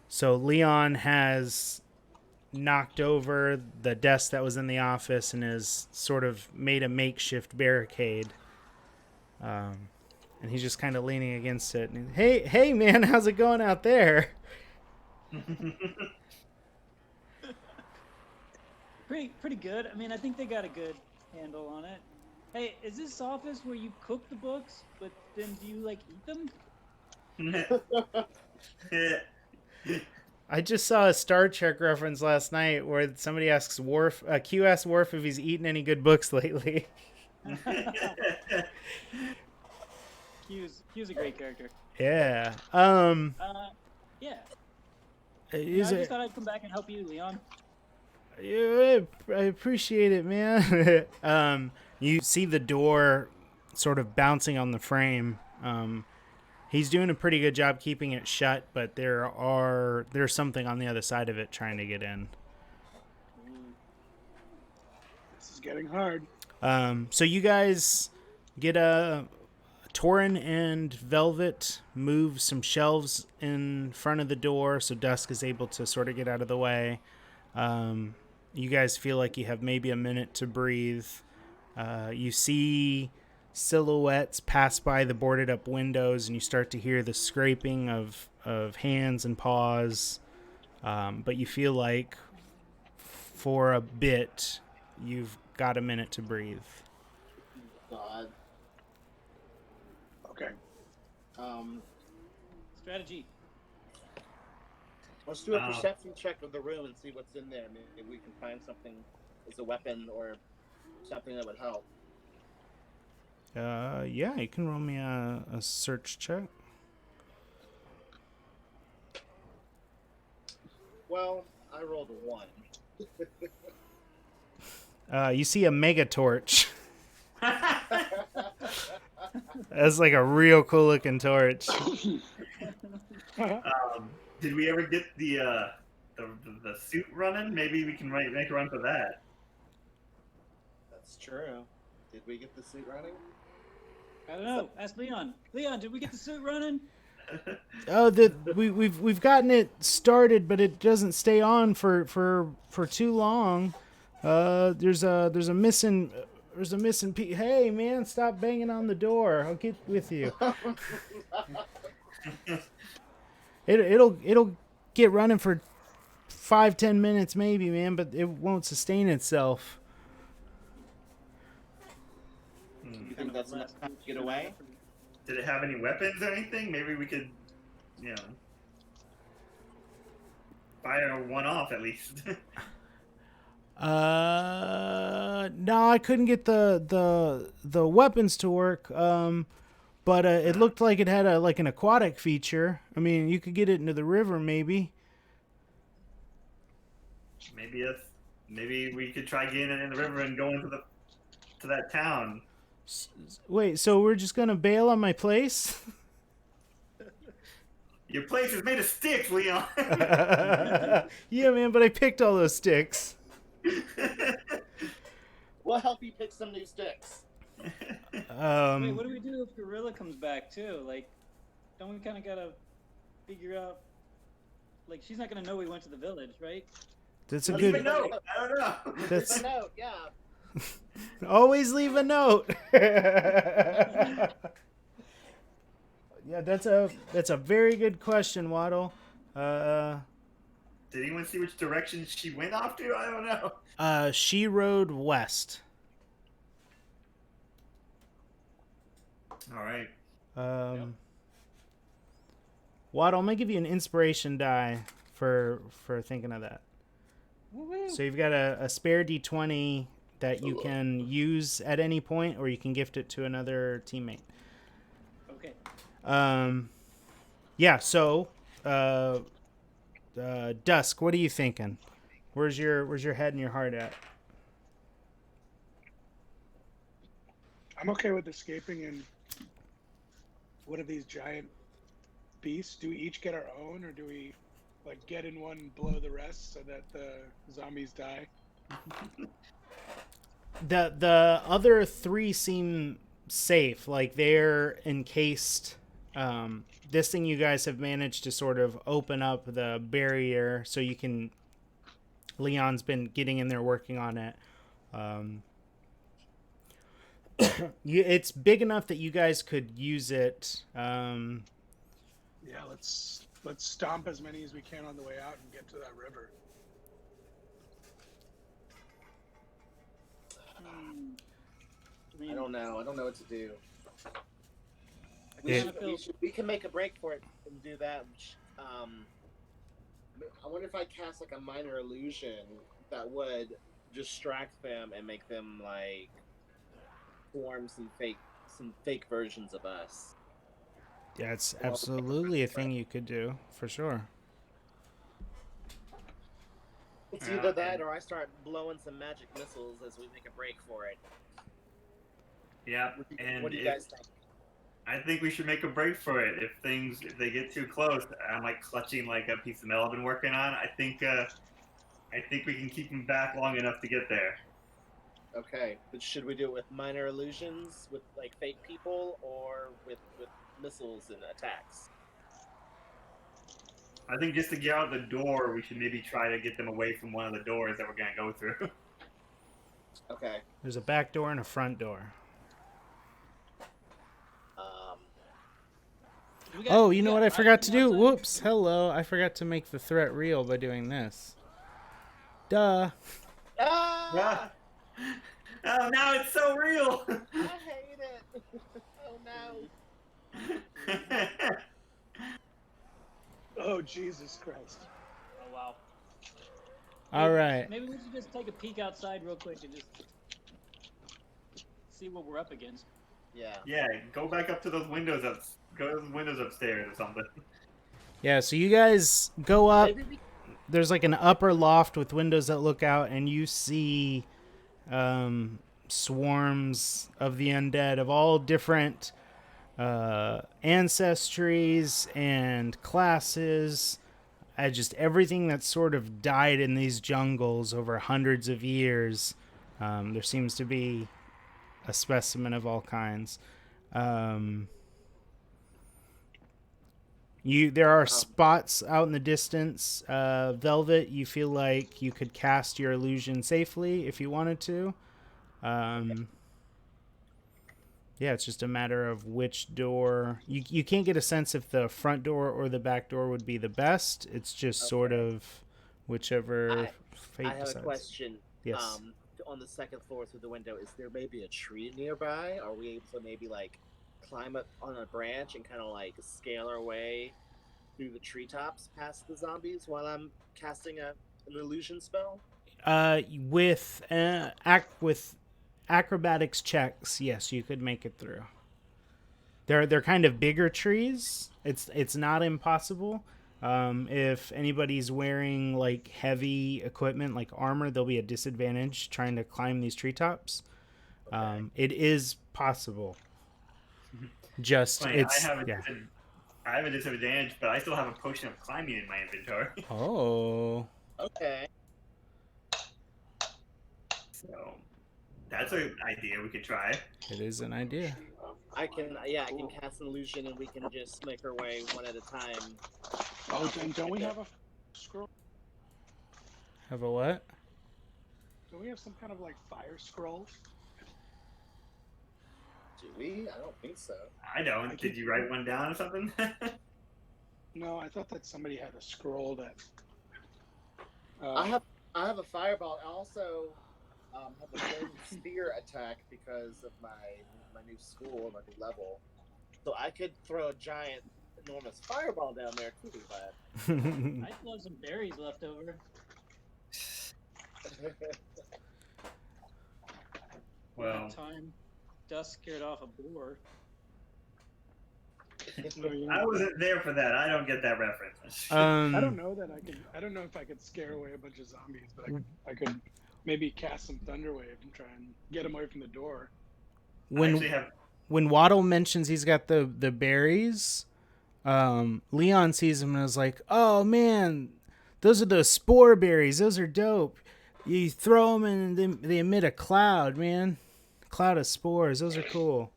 So Leon has knocked over the desk that was in the office and has sort of made a makeshift barricade. And he's just kind of leaning against it. And, hey, man, how's it going out there? Pretty good. I mean, I think they got a good handle on it. Hey, is this office where you cook the books, but then do you, like, eat them? I just saw a Star Trek reference last night where somebody asks Worf, Q asks Worf if he's eaten any good books lately. Q's a great character. Yeah. Yeah. I Is just thought I'd come back and help you, Leon. Yeah, I appreciate it, man. You see the door sort of bouncing on the frame. He's doing a pretty good job keeping it shut, but there's something on the other side of it trying to get in. This is getting hard. So you guys get Torin and Velvet move some shelves in front of the door so Dusk is able to sort of get out of the way. You guys feel like you have maybe a minute to breathe. You see silhouettes pass by the boarded up windows, and you start to hear the scraping of hands and paws. But you feel like for a bit you've got a minute to breathe. God. Okay. Strategy. Let's do a perception check of the room and see what's in there. Maybe we can find something as a weapon or something that would help. Yeah, you can roll me a search check. Well, I rolled a 1. You see a mega torch. That's like a real cool looking torch. Did we ever get the suit running? Maybe we can make a run for that. That's true. Did we get the suit running? I don't know. Ask Leon. Leon, did we get the suit running? We've gotten it started, but it doesn't stay on for too long. There's a missing piece. Hey man, stop banging on the door. I'll get with you. It'll get running for 5-10 minutes maybe, man, but it won't sustain itself. You think that's enough time to get away? Did it have any weapons or anything? Maybe we could, fire one off at least. No, I couldn't get the weapons to work. but it looked like it had an aquatic feature. I mean, you could get it into the river, maybe. Maybe we could try getting it in the river and going to that town. Wait, so we're just gonna bail on my place? Your place is made of sticks, Leon. Yeah, man, but I picked all those sticks. We'll help you pick some new sticks. Wait, what do we do if Gorilla comes back too? Like, don't we kind of gotta figure out? Like, she's not gonna know we went to the village, right? That's a Leave a good. note. I don't know. That's Leave a note, yeah. always leave a note. Yeah, that's a very good question, Waddle. Did anyone see which direction she went off to? I don't know. She rode west. All right. Waddle, I'm gonna give you an inspiration die for thinking of that. Woo-woo. So you've got a spare D20 that you can use at any point, or you can gift it to another teammate. Okay. Yeah. So, Dusk, what are you thinking? Where's your head and your heart at? I'm okay with escaping in one of these giant beasts. Do we each get our own, or do we like get in one and blow the rest so that the zombies die? The other three seem safe, like they're encased. This thing you guys have managed to sort of open up the barrier so you can. Leon's been getting in there working on it. It's big enough that you guys could use it. Yeah, let's stomp as many as we can on the way out and get to that river. I don't know. I don't know what to do. Yeah. We can make a break for it and do that. I wonder if I cast like a minor illusion that would distract them and make them like form some fake versions of us. Yeah, it's absolutely a thing you could do for sure. It's either that or I start blowing some magic missiles as we make a break for it. Yeah, and What do you guys think? I think we should make a break for it. If they get too close, I'm like clutching like a piece of metal I've been working on. I think we can keep them back long enough to get there. Okay, but should we do it with minor illusions, with like fake people, or with missiles and attacks? I think just to get out the door, we should maybe try to get them away from one of the doors that we're gonna go through. Okay. There's a back door and a front door. Oh, you know what I forgot to do? Whoops. Hello. I forgot to make the threat real by doing this. Duh. Ah! Oh, now it's so real. I hate it. Oh no. Oh, Jesus Christ. Oh wow. All right. Maybe we should just take a peek outside real quick and just see what we're up against. Yeah. Yeah, go back up to those windows go to those windows upstairs or something. Yeah, so you guys go up. Maybe we There's like an upper loft with windows that look out, and you see swarms of the undead of all different ancestries and classes. Just everything that's sort of died in these jungles over hundreds of years. There seems to be a specimen of all kinds. There are spots out in the distance. Velvet, you feel like you could cast your illusion safely if you wanted to. Yeah, it's just a matter of which door. You can't get a sense if the front door or the back door would be the best. It's just sort of whichever fate I have decides. a question. Yes. On the second floor through the window, is there maybe a tree nearby? Are we able to maybe like climb up on a branch and kind of like scale our way through the treetops past the zombies while I'm casting an illusion spell? With acrobatics checks, yes, you could make it through. they're kind of bigger trees. It's not impossible. If anybody's wearing like heavy equipment like armor, there'll be a disadvantage trying to climb these treetops. Okay. It is possible. Just Funny, it's I have a disadvantage, but I still have a potion of climbing in my inventory. Oh. Okay. So that's an idea we could try. It is an idea. I can cast an illusion and we can just make our way one at a time. Oh, then don't we have a scroll? Have a what? Don't we have some kind of like fire scroll? Do we? I don't think so. I don't. Did you write one down or something? No, I thought that somebody had a scroll that. I have a fireball. I also have a flaming spear attack because of my new school, my new level. So I could throw a giant, enormous fireball down there too, but I still have some berries left over. Well, That time, Dust scared off a boar. I wasn't there for that. I don't get that reference. I don't know that I could. I don't know if I could scare away a bunch of zombies, but I could maybe cast some Thunderwave and try and get them away from the door. When Waddle mentions he's got the berries, Leon sees him and is like, "Oh man, those are those spore berries. Those are dope. You throw them and they emit a cloud, man. Cloud of spores. Those are cool."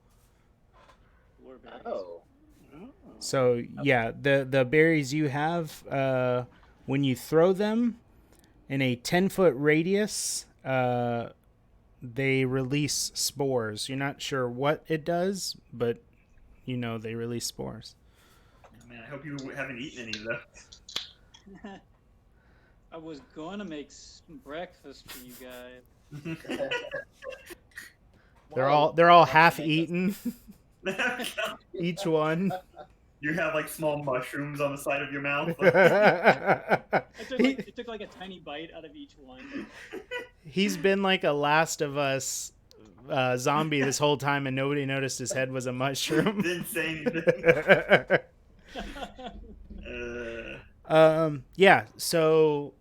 Boar berries. oh, So yeah, the berries you have, when you throw them in a 10-foot radius, they release spores. You're not sure what it does, but you know they release spores. Man, I hope you haven't eaten any of those. I was going to make some breakfast for you guys. They're all half eaten, each one. You have like small mushrooms on the side of your mouth. It took like a tiny bite out of each one. He's been like a Last of Us zombie this whole time, and nobody noticed his head was a mushroom. Didn't say anything. Yeah. So,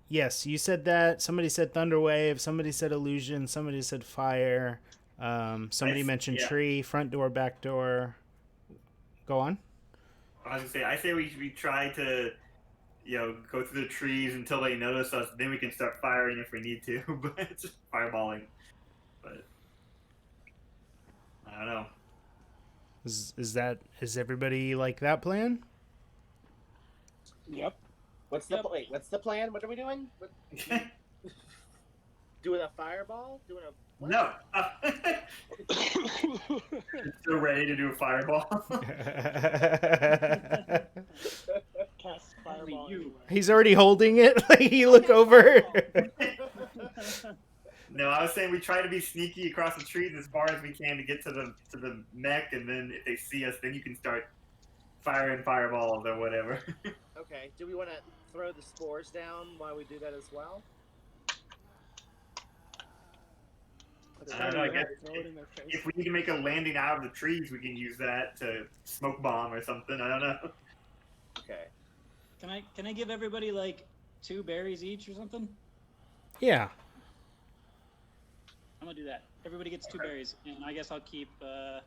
yes, you said that. Somebody said Thunderwave. Somebody said Illusion. Somebody said Fire. Somebody mentioned Tree, front door, back door. Go on. I was gonna say, we try to, go through the trees until they notice us. Then we can start firing if we need to, but it's just fireballing. But I don't know. Is everybody like that plan? Yep. what's the plan? What are we doing? Doing a fireball? Doing a what? No. Still ready to do a fireball. Cast fireball. You. He's already holding it. Like you look over. No, I was saying we try to be sneaky across the trees as far as we can to get to the mech, and then if they see us, then you can start firing fireballs or whatever. Okay. Do we want to throw the spores down while we do that as well? I don't know, I guess Throw it in their face. if we need to make a landing out of the trees, we can use that to smoke bomb or something. I don't know. Okay. Can I give everybody like 2 berries each or something? Yeah. I'm gonna do that. Everybody gets 2 berries, and I guess I'll keep 4?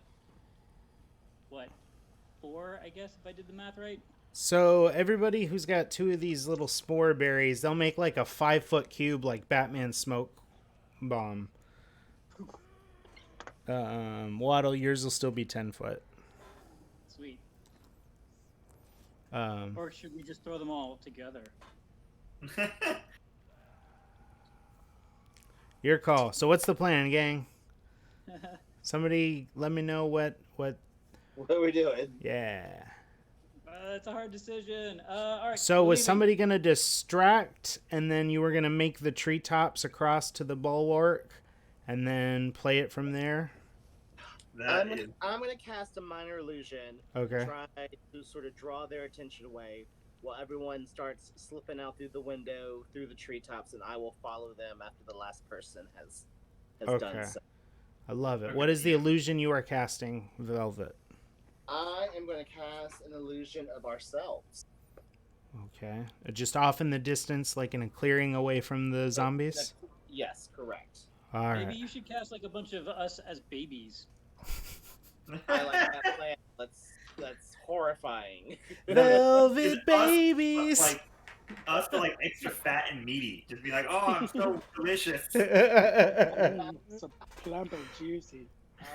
I guess if I did the math right. So everybody who's got 2 of these little spore berries, they'll make like a 5-foot cube, like Batman smoke bomb. Waddle, yours will still be 10 foot. Sweet. Um, Or should we just throw them all together? Your call. So what's the plan, gang? Somebody let me know what. What are we doing? Yeah. It's a hard decision. All right. So was leaving. somebody gonna distract, and then you were gonna make the treetops across to the bulwark, and then play it from there? I'm gonna cast a minor illusion. Okay. Try to sort of draw their attention away while everyone starts slipping out through the window, through the treetops, and I will follow them after the last person has done Okay. so. I love it. What is the illusion you are casting, Velvet? I am going to cast an illusion of ourselves. Okay. Just off in the distance, like in a clearing away from the zombies? Yes, correct. All right. Maybe you should cast like a bunch of us as babies. I like that plan. That's horrifying. Velvet babies! Like, us, but like extra fat and meaty. Just be like, oh, I'm so delicious. So plump and juicy.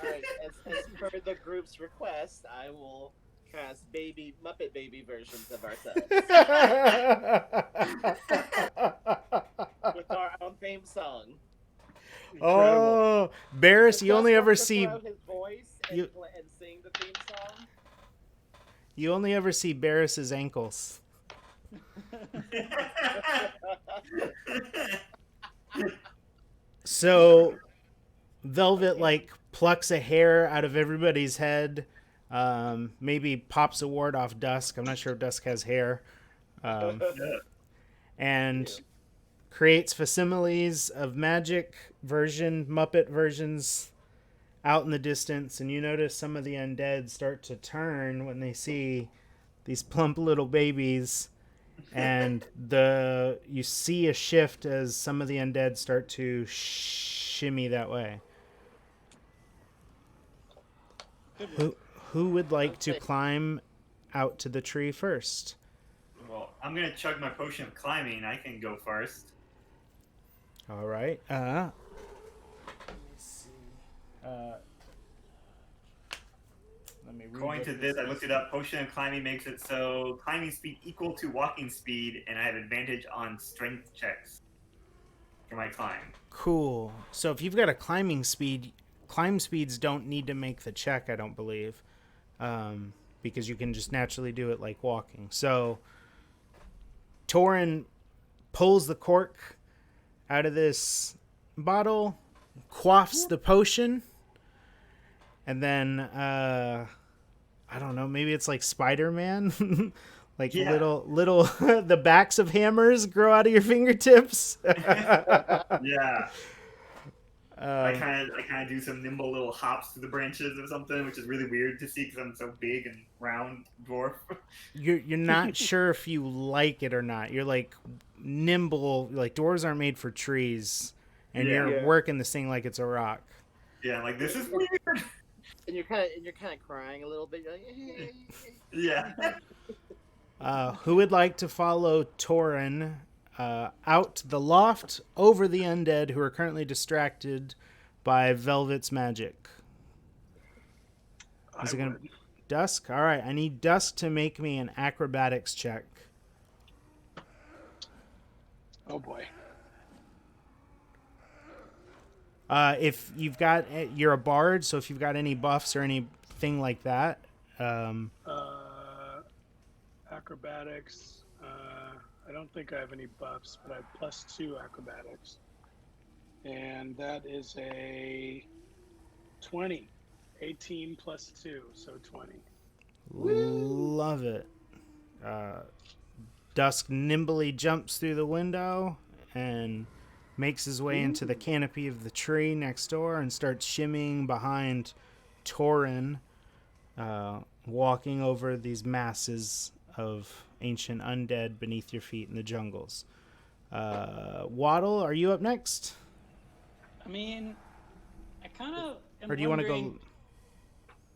Alright, as per the group's request, I will cast Muppet Baby versions of ourselves. With our own theme song. Oh, Barris, you only ever see his voice and, you- and sing the theme song. you only ever see Barris's ankles. So Velvet like plucks a hair out of everybody's head, maybe pops a ward off Dusk. I'm not sure if Dusk has hair, and creates facsimiles of magic Muppet versions out in the distance. And you notice some of the undead start to turn when they see these plump little babies, and you see a shift as some of the undead start to shimmy that way. Who would like to climb out to the tree first? Well, I'm gonna chug my potion of climbing. I can go first. All right. Let me see. Let me read According what to this, I looked it up. Potion of climbing makes it so climbing speed equal to walking speed, and I have advantage on strength checks for my climb. Cool. So if you've got a climb speeds don't need to make the check, I don't believe, because you can just naturally do it like walking. So Torin pulls the cork out of this bottle, quaffs the potion, and then I don't know, maybe it's like Spider-Man. Like little the backs of hammers grow out of your fingertips. Yeah. I kind of do some nimble little hops through the branches or something, which is really weird to see because I'm so big and round dwarf. You're not sure if you like it or not. You're like nimble, like dwarves aren't made for trees, and you're working this thing like it's a rock. Yeah, like this is weird. And you're kind of crying a little bit. You're like, hey. Yeah. Who would like to follow Torin out the loft over the undead who are currently distracted by Velvet's magic? Is it gonna Dusk? All right, I need Dusk to make me an acrobatics check. Oh boy. If you've got, you're a bard, so if you've got any buffs or anything like that, Acrobatics. I don't think I have any buffs, but I have +2 acrobatics, and that is a 20. 18 + 2, so 20. Love it. Dusk nimbly jumps through the window and makes his way into the canopy of the tree next door and starts shimmying behind Torin, walking over these masses of ancient undead beneath your feet in the jungles. Waddle, are you up next? I mean, I kind of am Or do you want to wondering, go...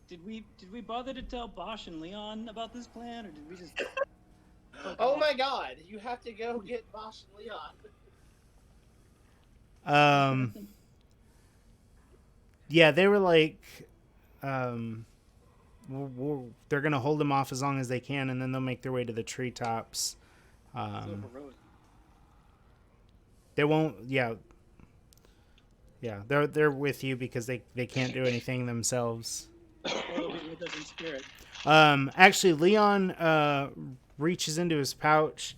Did we bother to tell Bosch and Leon about this plan, or did we just... Oh my god, you have to go get Bosch and Leon. Yeah, they were like, they're gonna hold him off as long as they can, and then they'll make their way to the treetops. So heroic. They won't. Yeah, they're with you because they can't do anything themselves. They'll be with us in spirit. Actually, Leon reaches into his pouch.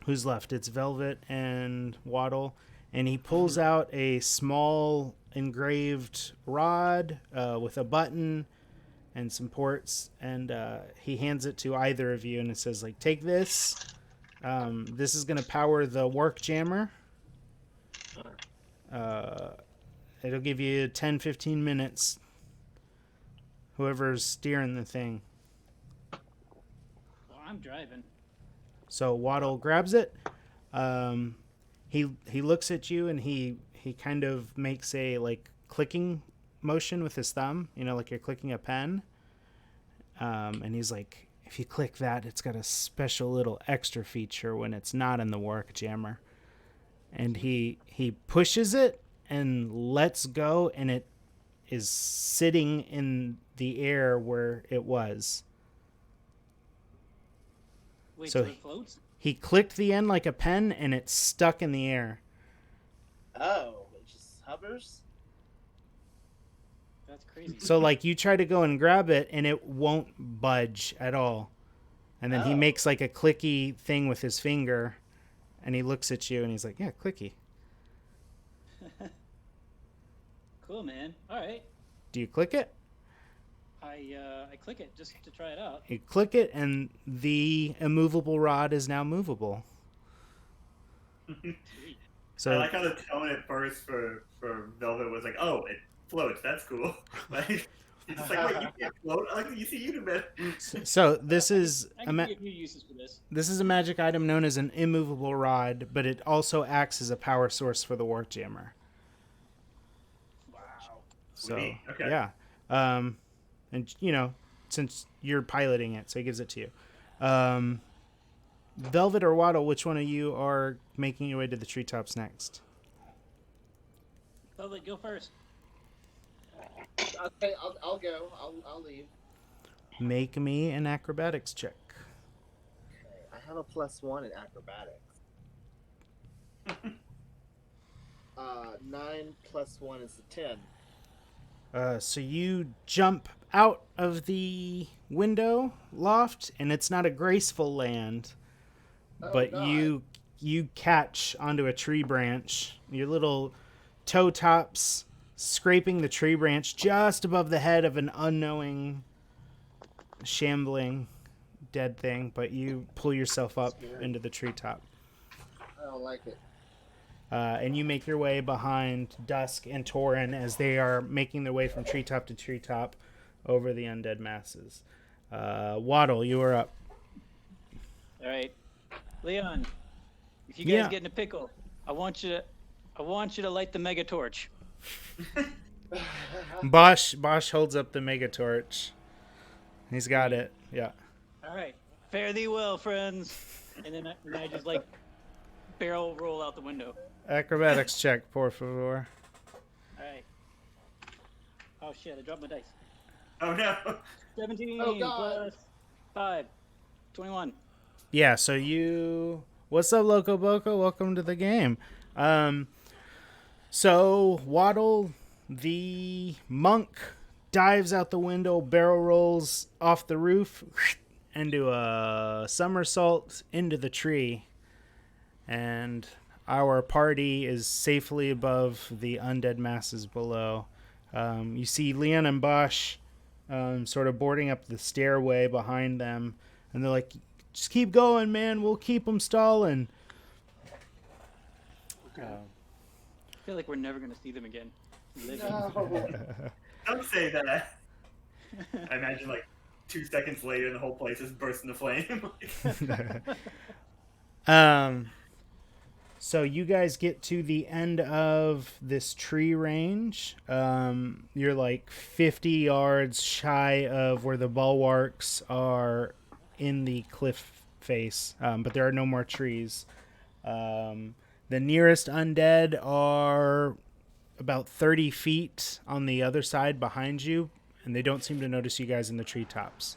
Who's left? It's Velvet and Waddle, and he pulls out a small engraved rod with a button and some ports, and he hands it to either of you, and it says, like, take this. This is going to power the work jammer. it'll give you 10, 15 minutes. Whoever's steering the thing. Well, I'm driving. So Waddle grabs it. He looks at you and he kind of makes a like clicking motion with his thumb, like you're clicking a pen. And he's like, if you click that, it's got a special little extra feature when it's not in the Wark Jammer. And he pushes it and lets go, and it is sitting in the air where it was. Wait, So so it floats? He clicked the end like a pen, and it's stuck in the air. Oh, it just hovers? That's crazy. So, like, you try to go and grab it, and it won't budge at all. And then he Oh. makes, like, a clicky thing with his finger, and he looks at you, and he's like, yeah, clicky. Cool, man. All right. Do you click it? I click it just to try it out. You click it, and the immovable rod is now movable. Sweet. So I like how the tone at first for Velvet was like, "Oh, it floats. That's cool." Like, it's just like, "Wait, you can't float?" I like you see you man. So this is I a can see a few uses for this. this is a magic item known as an immovable rod, but it also acts as a power source for the Warp Jammer. Wow. So Sweet. Okay. yeah, and since you're piloting it, so he gives it to you. Velvet or Waddle, which one of you are making your way to the treetops next? Velvet, go first. Okay, I'll go. I'll leave. Make me an acrobatics check. Okay, I have a +1 in acrobatics. 9 + 1 is a 10. So you jump out of the window loft, and it's not a graceful land, Oh, but God. you catch onto a tree branch. Your little toe tops scraping the tree branch just above the head of an unknowing, shambling, dead thing, but you pull yourself up into the treetop. I don't like it. And you make your way behind Dusk and Torin as they are making their way from treetop to treetop over the undead masses. Waddle, you are up. All right, Leon. If you guys Yeah. get in a pickle, I want you to light the mega torch. Bosch holds up the mega torch. He's got it. Yeah. All right, fare thee well, friends. And then I just like barrel roll out the window. Acrobatics check, por favor. All right. Oh shit! I dropped my dice. Oh no. 17 Oh, God. plus 5, 21. Yeah, so you... What's up, Loco Boco? Welcome to the game. So, Waddle, the monk, dives out the window, barrel rolls off the roof, into a somersault into the tree. And our party is safely above the undead masses below. You see Leon and Bosch sort of boarding up the stairway behind them. And they're like, just keep going, man. We'll keep them stalling. I feel like we're never gonna see them again. Living. No. Don't say that. I imagine like 2 seconds later, the whole place just bursts into flame. So you guys get to the end of this tree range. You're like 50 yards shy of where the bulwarks are in the cliff face, but there are no more trees. The nearest undead are about 30 feet on the other side behind you, and they don't seem to notice you guys in the treetops.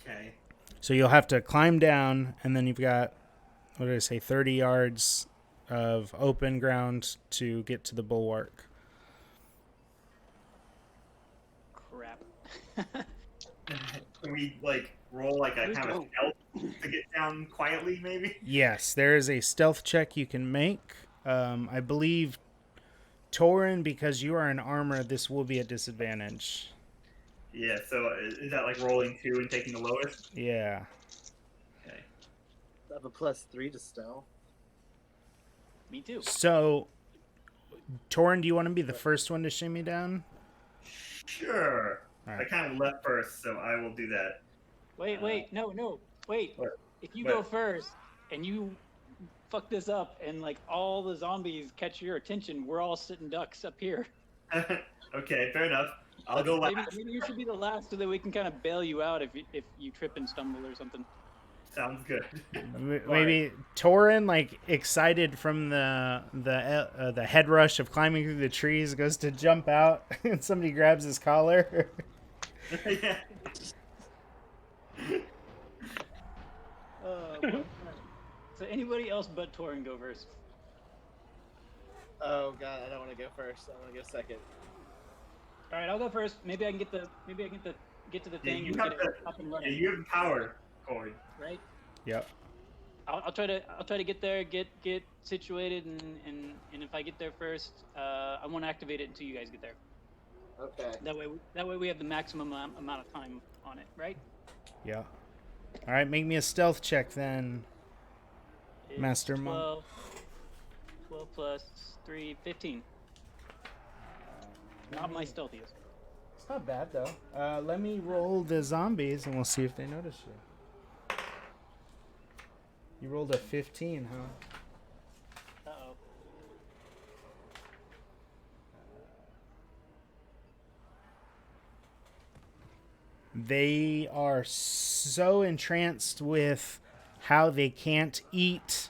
Okay. So you'll have to climb down, and then you've got, what did I say, 30 yards of open ground to get to the bulwark. Crap. Can we like roll like a kind of stealth to get down quietly, maybe? Yes, there is a stealth check you can make. I believe, Torin, because you are in armor, this will be a disadvantage. Yeah. So is that like rolling 2 and taking the lowest? Yeah. Okay. I have a +3 to stealth. Me too. So Torin, do you want to be the first one to shimmy down? Sure. All I right. kind of left first, so I will do that. Wait, no, wait. What? If you What? go first and you fuck this up and like all the zombies catch your attention, we're all sitting ducks up here. Okay, fair enough. I'll go last. Maybe you should be the last so that we can kind of bail you out if you trip and stumble or something. Sounds good. Maybe Torin, like excited from the head rush of climbing through the trees, goes to jump out, and somebody grabs his collar. Yeah. So anybody else but Torin go first? Oh god, I don't want to go first. I want to go second. All right, I'll go first. Maybe I can get to the thing you and have get it up and running. you have power, Corey. Right? Yep. I'll try to get there, get situated, and if I get there first, I won't activate it until you guys get there. Okay. That way we have the maximum amount of time on it, right? Yeah. All right, make me a stealth check then. It's Master Monk. 12 plus 3, 15. Not my stealthiest. It's not bad though. Let me roll the zombies, and we'll see if they notice you. You rolled a 15, huh? Uh-oh. They are so entranced with how they can't eat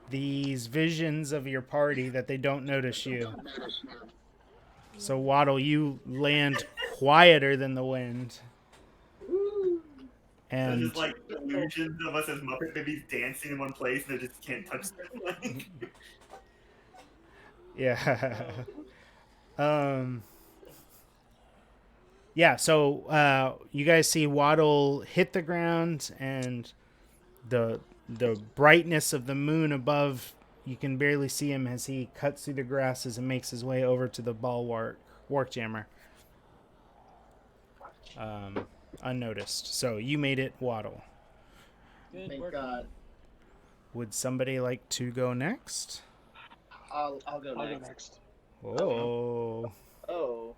these visions of your party that they don't notice you. So Waddle, you land quieter than the wind. And And just like illusions of us as Muppet Babies dancing in one place and they just can't touch them. yeah. Yeah, so you guys see Waddle hit the ground, and the brightness of the moon above, you can barely see him as he cuts through the grasses and makes his way over to the bulwark jammer. Unnoticed. So you made it, Waddle. Good Thank work. God. Would somebody like to go next? I'll go I'll go next. next. Oh. Oh.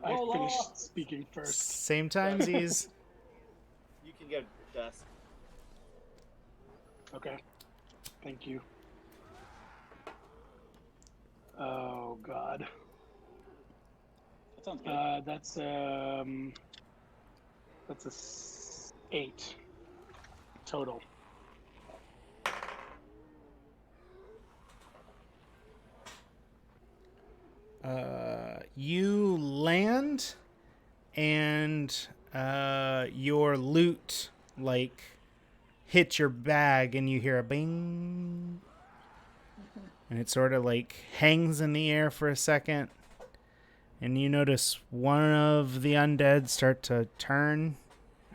I Hold finished on. speaking first. Same timesies. You can go, Dusk. Okay. Thank you. Oh God. That sounds good. That's 8 total. You land, and your loot like hits your bag, and you hear a bing, and it sort of like hangs in the air for a second, and you notice one of the undead start to turn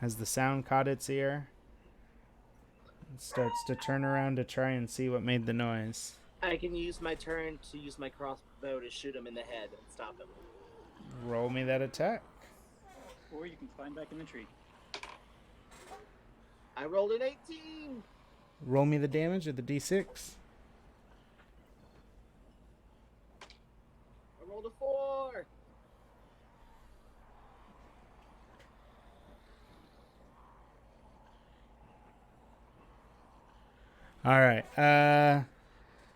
as the sound caught its ear. It starts to turn around to try and see what made the noise. I can use my turn to use my crossbow to shoot him in the head and stop him. Roll me that attack. Or you can climb back in the tree. I rolled an 18! Roll me the damage of the d6. I rolled a 4! All right.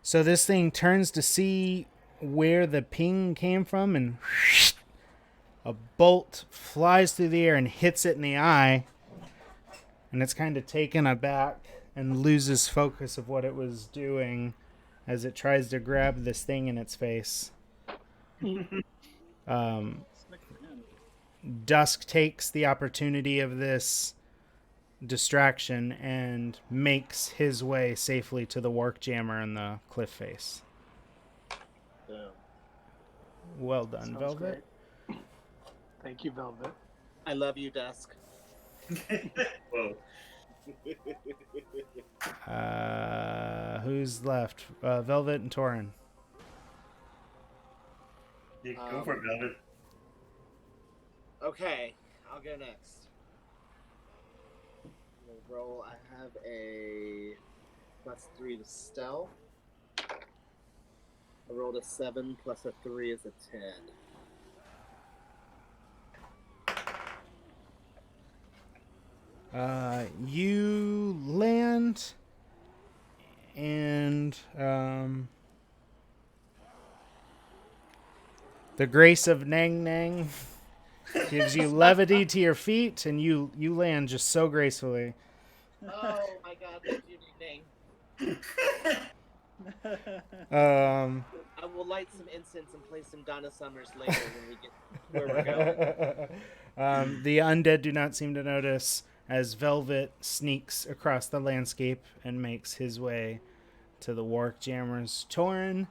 So this thing turns to see where the ping came from, and a bolt flies through the air and hits it in the eye. And it's kind of taken aback and loses focus of what it was doing as it tries to grab this thing in its face. Dusk takes the opportunity of this distraction and makes his way safely to the Wark Jammer in the cliff face. Boom. Well done, Sounds Velvet. great. Thank you, Velvet. I love you, Dusk. Whoa. Who's left? Velvet and Torin. Yeah, go for it, Velvet. Okay, I'll go next. We'll roll. I have a +3 to stealth. I rolled a 7 plus a 3 is a 10. You land, and the grace of Nang Nang gives you levity to your feet, and you land just so gracefully. Oh my god, thank you, Ning Ning. I will light some incense and play some Donna Summers later when we get where we're going. The undead do not seem to notice as Velvet sneaks across the landscape and makes his way to the Wark Jammers. Torin,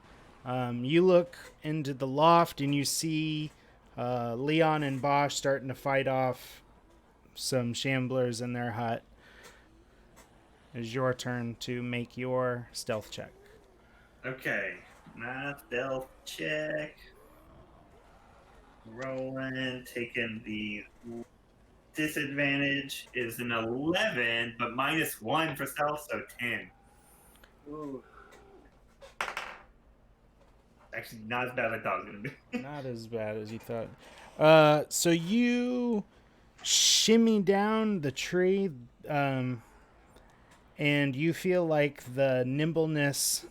you look into the loft and you see Leon and Bosch starting to fight off some shamblers in their hut. It's your turn to make your stealth check. Okay, my stealth check. Rolling, taking the disadvantage is an 11, but -1 for stealth, so 10. Ooh. Actually, not as bad as I thought it was going to be. Not as bad as you thought. So you shimmy down the tree, and you feel like the nimbleness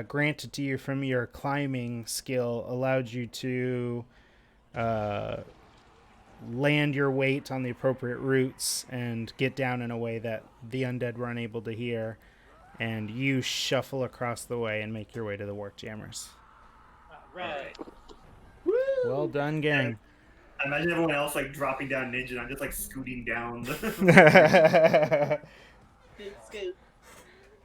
granted to you from your climbing skill allowed you to land your weight on the appropriate roots and get down in a way that the undead were unable to hear. And you shuffle across the way and make your way to the Wark Jammers. Right. Well done, gang. I imagine everyone else like dropping down ninja, and I'm just like scooting down. Scoot.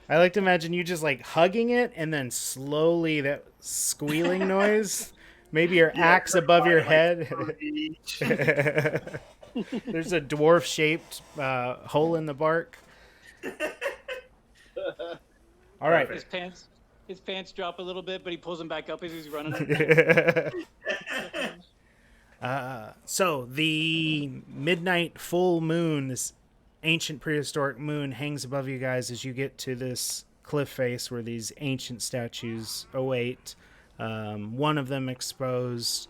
I like to imagine you just like hugging it and then slowly that squealing noise. Maybe your axe above your head. There's a dwarf-shaped hole in the bark. All right. His pants drop a little bit, but he pulls them back up as he's running. So the midnight full moon, this ancient prehistoric moon, hangs above you guys as you get to this cliff face where these ancient statues await. One of them exposed.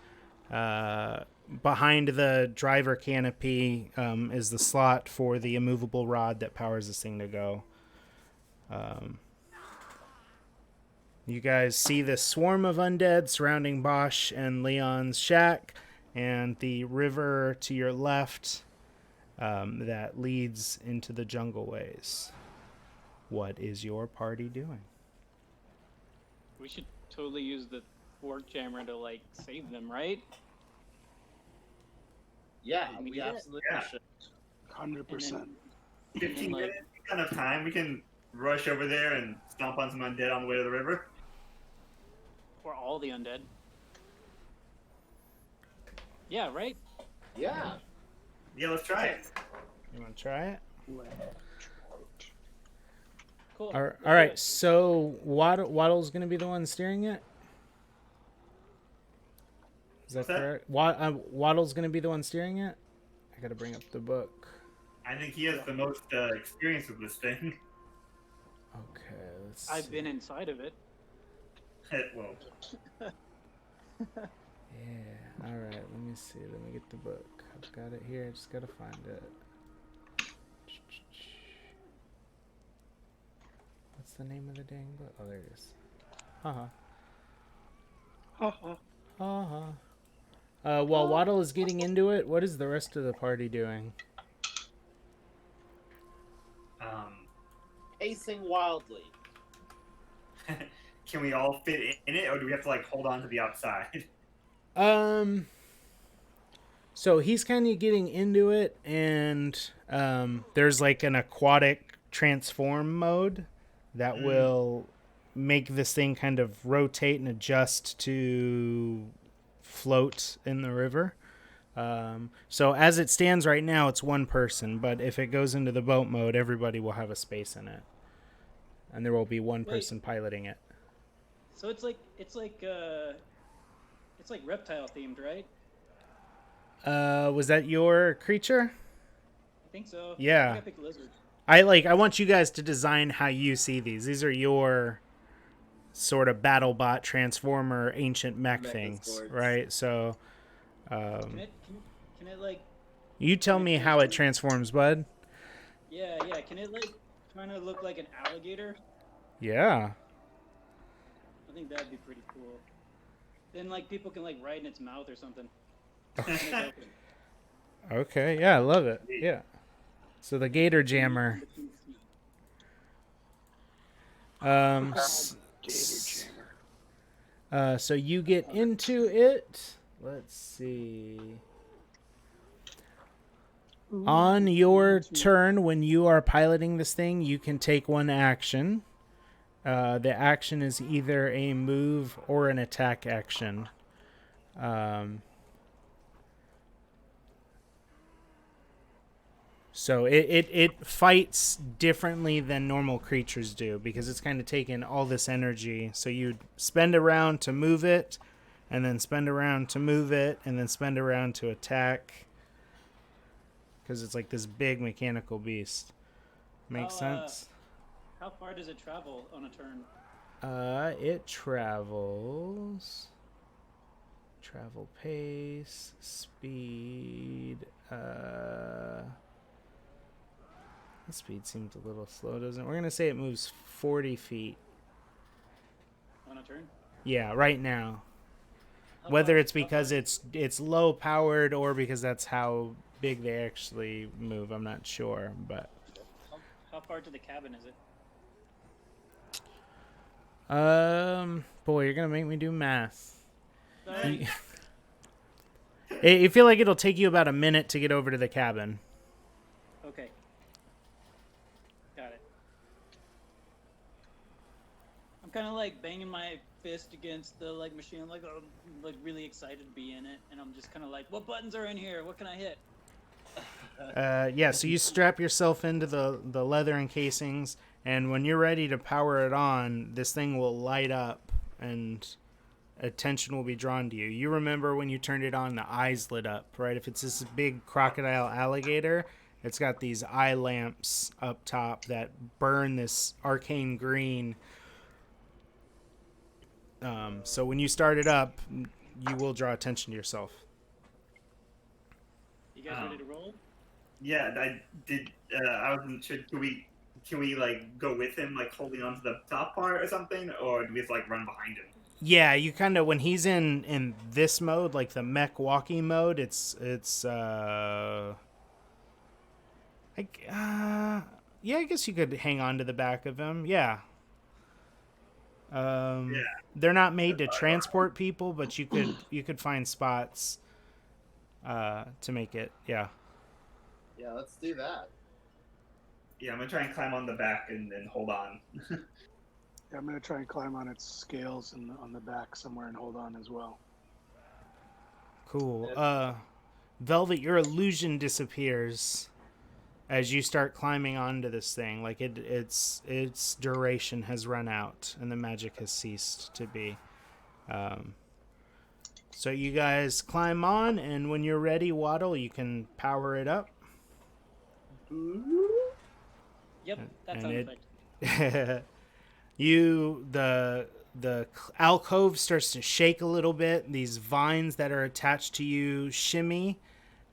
Behind the driver canopy is the slot for the immovable rod that powers this thing to go. You guys see this swarm of undead surrounding Bosch and Leon's shack, and the river to your left that leads into the jungle ways. What is your party doing? We should totally use the Wark Jammer to like save them, right? Yeah, we absolutely should. 100%. 15 minutes, kind of time. We can rush over there and stomp on some undead on the way to the river. Or all the undead. Yeah, right? Yeah. Yeah, let's try it. You want to try it? Cool. All right. So Waddle's going to be the one steering it? Is that correct? Waddle's going to be the one steering it? I got to bring up the book. I think he has the most experience with this thing. Okay, let's see. I've been inside of it. Well, Yeah, all right, let me see. Let me get the book. I've got it here. I just got to find it. What's the name of the dang book? Oh, there it is. While Waddle is getting into it, what is the rest of the party doing? Pacing wildly. Can we all fit in it, or do we have to like hold on to the outside? So he's kind of getting into it, and there's like an aquatic transform mode that will make this thing kind of rotate and adjust to float in the river. So as it stands right now, it's one person, but if it goes into the boat mode, everybody will have a space in it, and there will be one person piloting it. So it's like reptile themed, right? Was that your creature? I think so. Yeah. I think I picked lizard. I want you guys to design how you see these. These are your sort of BattleBot transformer ancient mech Mecha things, swords. right? So Can it like? you tell me how it transforms, bud. Yeah, yeah. Can it like kind of look like an alligator? Yeah. I think that'd be pretty cool. Then like people can like ride in its mouth or something. Okay. Yeah, I love it. Yeah. So the Gator Jammer. So you get into it. Let's see. On your turn, when you are piloting this thing, you can take one action. The action is either a move or an attack action. So it fights differently than normal creatures do because it's kind of taken all this energy. So you spend a round to move it, and then spend a round to move it, and then spend a round to attack. Because it's like this big mechanical beast. Makes sense? How far does it travel on a turn? It travels. Travel pace, speed. The speed seems a little slow, doesn't it? We're gonna say it moves 40 feet. On a turn? Yeah, right now. How Whether far- it's because how it's low powered or because that's how big they actually move, I'm not sure. But how far to the cabin is it? boy, you're gonna make me do math. Sorry. I feel like it'll take you about a minute to get over to the cabin. Okay. Got it. I'm kind of like banging my fist against the like machine. I'm like, oh, I'm like really excited to be in it, and I'm just kind of like, what buttons are in here? What can I hit? Yeah, so you strap yourself into the leather encasings, and when you're ready to power it on, this thing will light up, and attention will be drawn to you. You remember when you turned it on, the eyes lit up, right? If it's this big crocodile alligator, it's got these eye lamps up top that burn this arcane green. So when you start it up, you will draw attention to yourself. You guys ready to roll? Yeah, I did. I wasn't sure. Can we like go with him, like holding on to the top part or something, or do we just like run behind him? Yeah, you kind of when he's in this mode, like the mech walking mode, yeah, I guess you could hang on to the back of him. Yeah. They're not made to transport people, but you could find spots to make it. Yeah. Yeah, let's do that. Yeah, I'm gonna try and climb on the back and hold on. Yeah, I'm gonna try and climb on its scales and on the back somewhere and hold on as well. Cool. Velvet, your illusion disappears as you start climbing onto this thing. Like its duration has run out and the magic has ceased to be. So you guys climb on, and when you're ready, Waddle, you can power it up. Yep, that And sound it- effect. The alcove starts to shake a little bit. These vines that are attached to you shimmy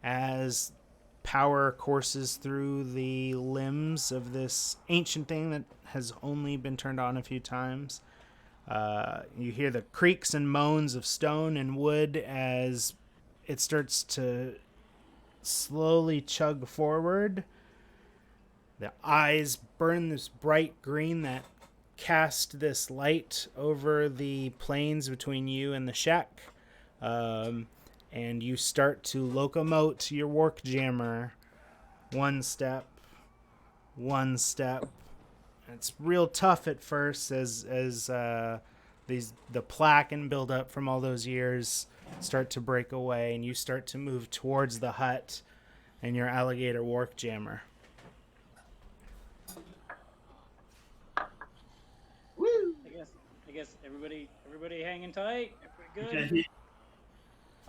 as power courses through the limbs of this ancient thing that has only been turned on a few times. You hear the creaks and moans of stone and wood as it starts to slowly chug forward. The eyes burn this bright green that cast this light over the plains between you and the shack. And you start to locomote your wark jammer one step. It's real tough at first as the plaque and build up from all those years start to break away, and you start to move towards the hut and your alligator wark jammer. Woo! I guess everybody hanging tight. Everybody good.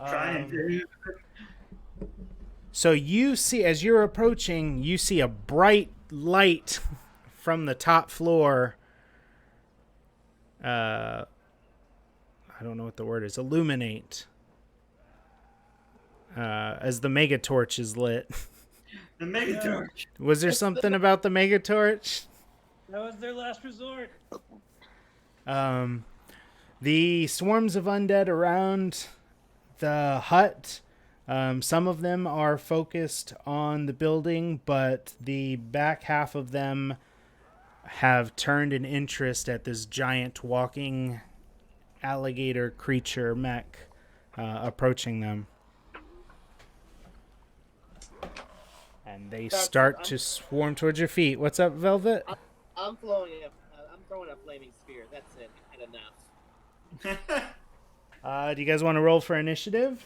Trying to. So you see, as you're approaching, you see a bright light from the top floor I don't know what the word is, illuminate as the mega torch is lit. The Mega Torch. Was there something about the mega torch? That was their last resort. The swarms of undead around the hut, some of them are focused on the building, but the back half of them have turned an interest at this giant walking alligator creature mech approaching them. And they start to swarm towards your feet. What's up, Velvet? I'm throwing a flaming spear. That's it. I had enough. Do you guys want to roll for initiative?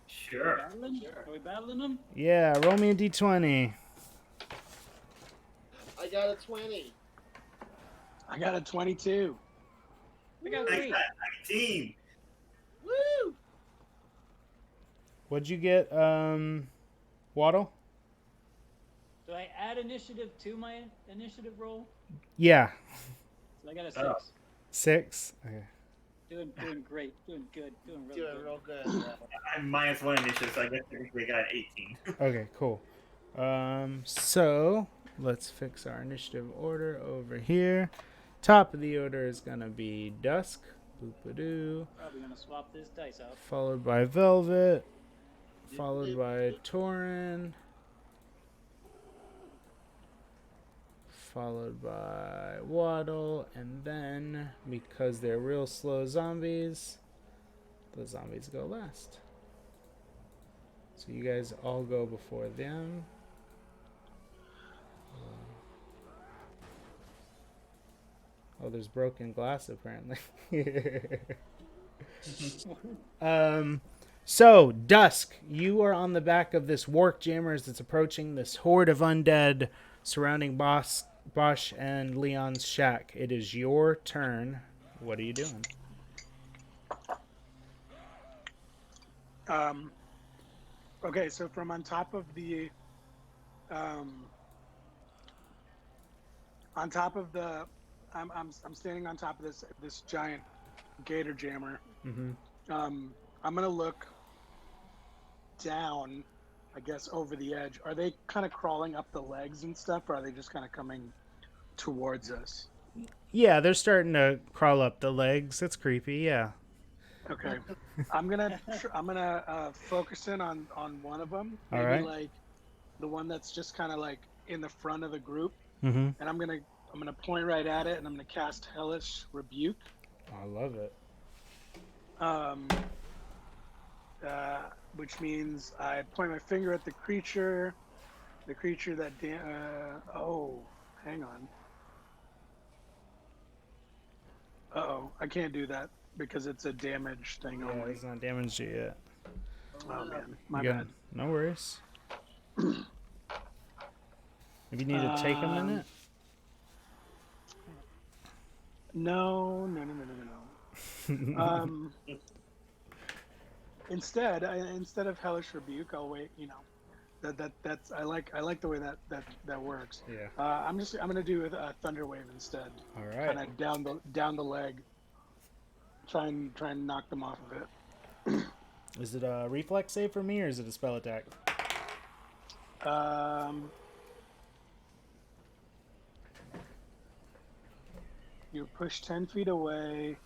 Sure. Are we battling them? Yeah, roll me a d20. I got a 20. I got a 22. I got I 3. got 19. Woo! What'd you get, Waddle? Do I add initiative to my initiative roll? Yeah, So I got a 6. Oh. 6. Okay. Doing great. Doing good. Doing really Doing good. real good. I'm -1 initiative, so I guess we got 18. Okay, cool. So let's fix our initiative order over here. Top of the order is gonna be Dusk, Boopadoo, Probably gonna swap this dice out. followed by Velvet, followed by Torin, followed by Waddle, and then because they're real slow zombies, the zombies go last. So you guys all go before them. Oh, there's broken glass apparently. So Dusk, you are on the back of this Wark Jammers that's approaching this horde of undead surrounding Bosch and Leon's shack. It is your turn. What are you doing? Okay, so from on top of the, I'm standing on top of this giant gator jammer. Mm-hmm. I'm gonna look down, I guess, over the edge. Are they kind of crawling up the legs and stuff, or are they just kind of coming towards us? Yeah, they're starting to crawl up the legs. That's creepy. Yeah. Okay, I'm gonna focus in on one of them. All Maybe right. like the one that's just kind of like in the front of the group, Mm-hmm. and I'm gonna point right at it, and I'm gonna cast Hellish Rebuke. I love it. Which means I point my finger at the creature that hang on. I can't do that because it's a damage thing Yeah, only. it's not damaged you yet. Oh man, my You got- bad. No worries. If you need to take a minute. No. Instead of Hellish Rebuke, I'll wait. You know, that's I like the way that works. Yeah. I'm gonna do a Thunder Wave instead. All right. Kind of down the leg. Try and knock them off of it. Is it a reflex save for me or is it a spell attack? You're pushed 10 feet away.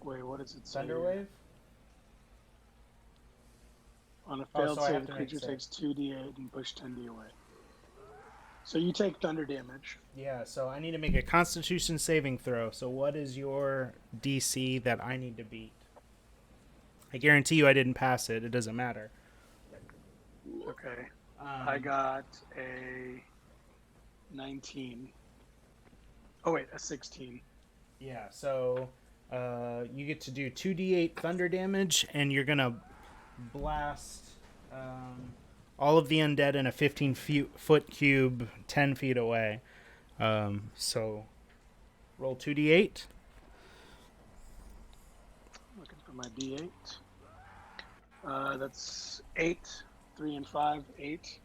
Wait, what does it say? Thunder wave? On a Oh, failed so I have save, the to make creature save. takes 2d8 and push 10d away. So you take thunder damage. Yeah, so I need to make a Constitution saving throw. So what is your DC that I need to beat? I guarantee you I didn't pass it. It doesn't matter. Okay. I got a 19. Oh wait, a 16. Yeah, so you get to do 2d8 thunder damage, and you're going to blast all of the undead in a 15-foot cube 10 feet away. So roll 2d8. Looking for my d8. That's 8, 3 and 5, 8.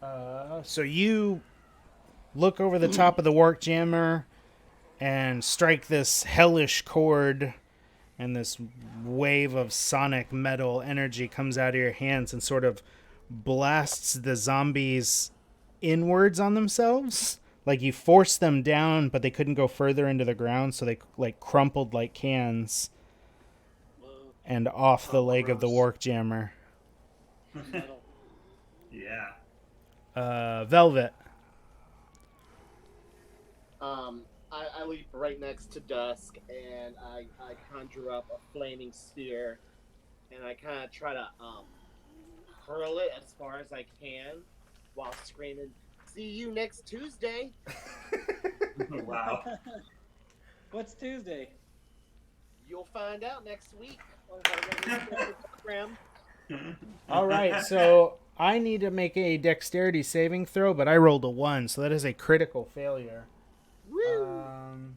So you look over the top of the Wark Jammer and strike this hellish chord, and this wave of sonic metal energy comes out of your hands and sort of blasts the zombies inwards on themselves. Like you forced them down, but they couldn't go further into the ground, so they like crumpled like cans Whoa. and off the leg of the gross. Wark Jammer. Metal. Yeah. Velvet. I leap right next to Dusk, and I conjure up a flaming sphere, and I kind of try to hurl it as far as I can, while screaming, "See you next Tuesday!" Wow. What's Tuesday? You'll find out next week on our program. All right, so I need to make a dexterity saving throw, but I rolled a 1, so that is a critical failure. Woo!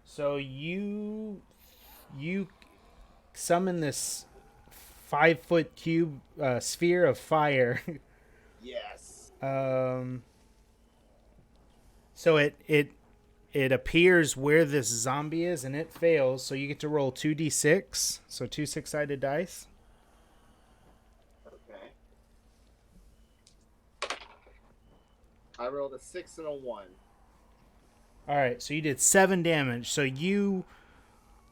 So you summon this 5-foot cube sphere of fire. Yes. So it appears where this zombie is, and it fails. So you get to roll 2d6, so 2 6-sided dice. Okay. I rolled a 6 and a 1. All right, so you did 7 damage. So you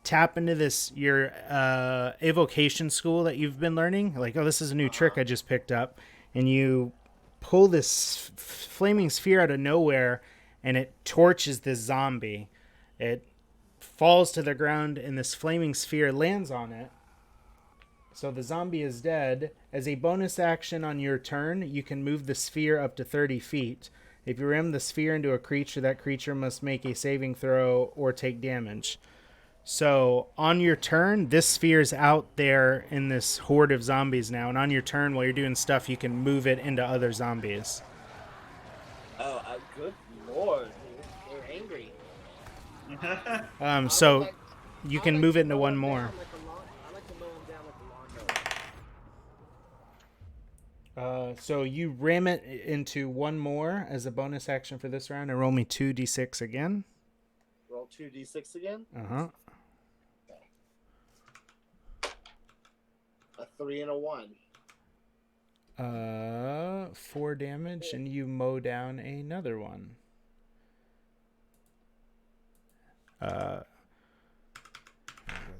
tap into this your evocation school that you've been learning. Like, oh, this is a new trick I just picked up, and you pull this flaming sphere out of nowhere, and it torches this zombie. It falls to the ground, and this flaming sphere lands on it. So the zombie is dead. As a bonus action on your turn, you can move the sphere up to 30 feet. If you ram the sphere into a creature, that creature must make a saving throw or take damage. So on your turn, this sphere's out there in this horde of zombies now. And on your turn, while you're doing stuff, you can move it into other zombies. Oh, good lord. They're angry. So you can move it into one more. I like to mow them down like a lawnmower. So you ram it into one more as a bonus action for this round, and roll me 2d6 again. Roll 2d6 again. Uh-huh. A 3 and a 1. 4 damage, and you mow down another one. Let's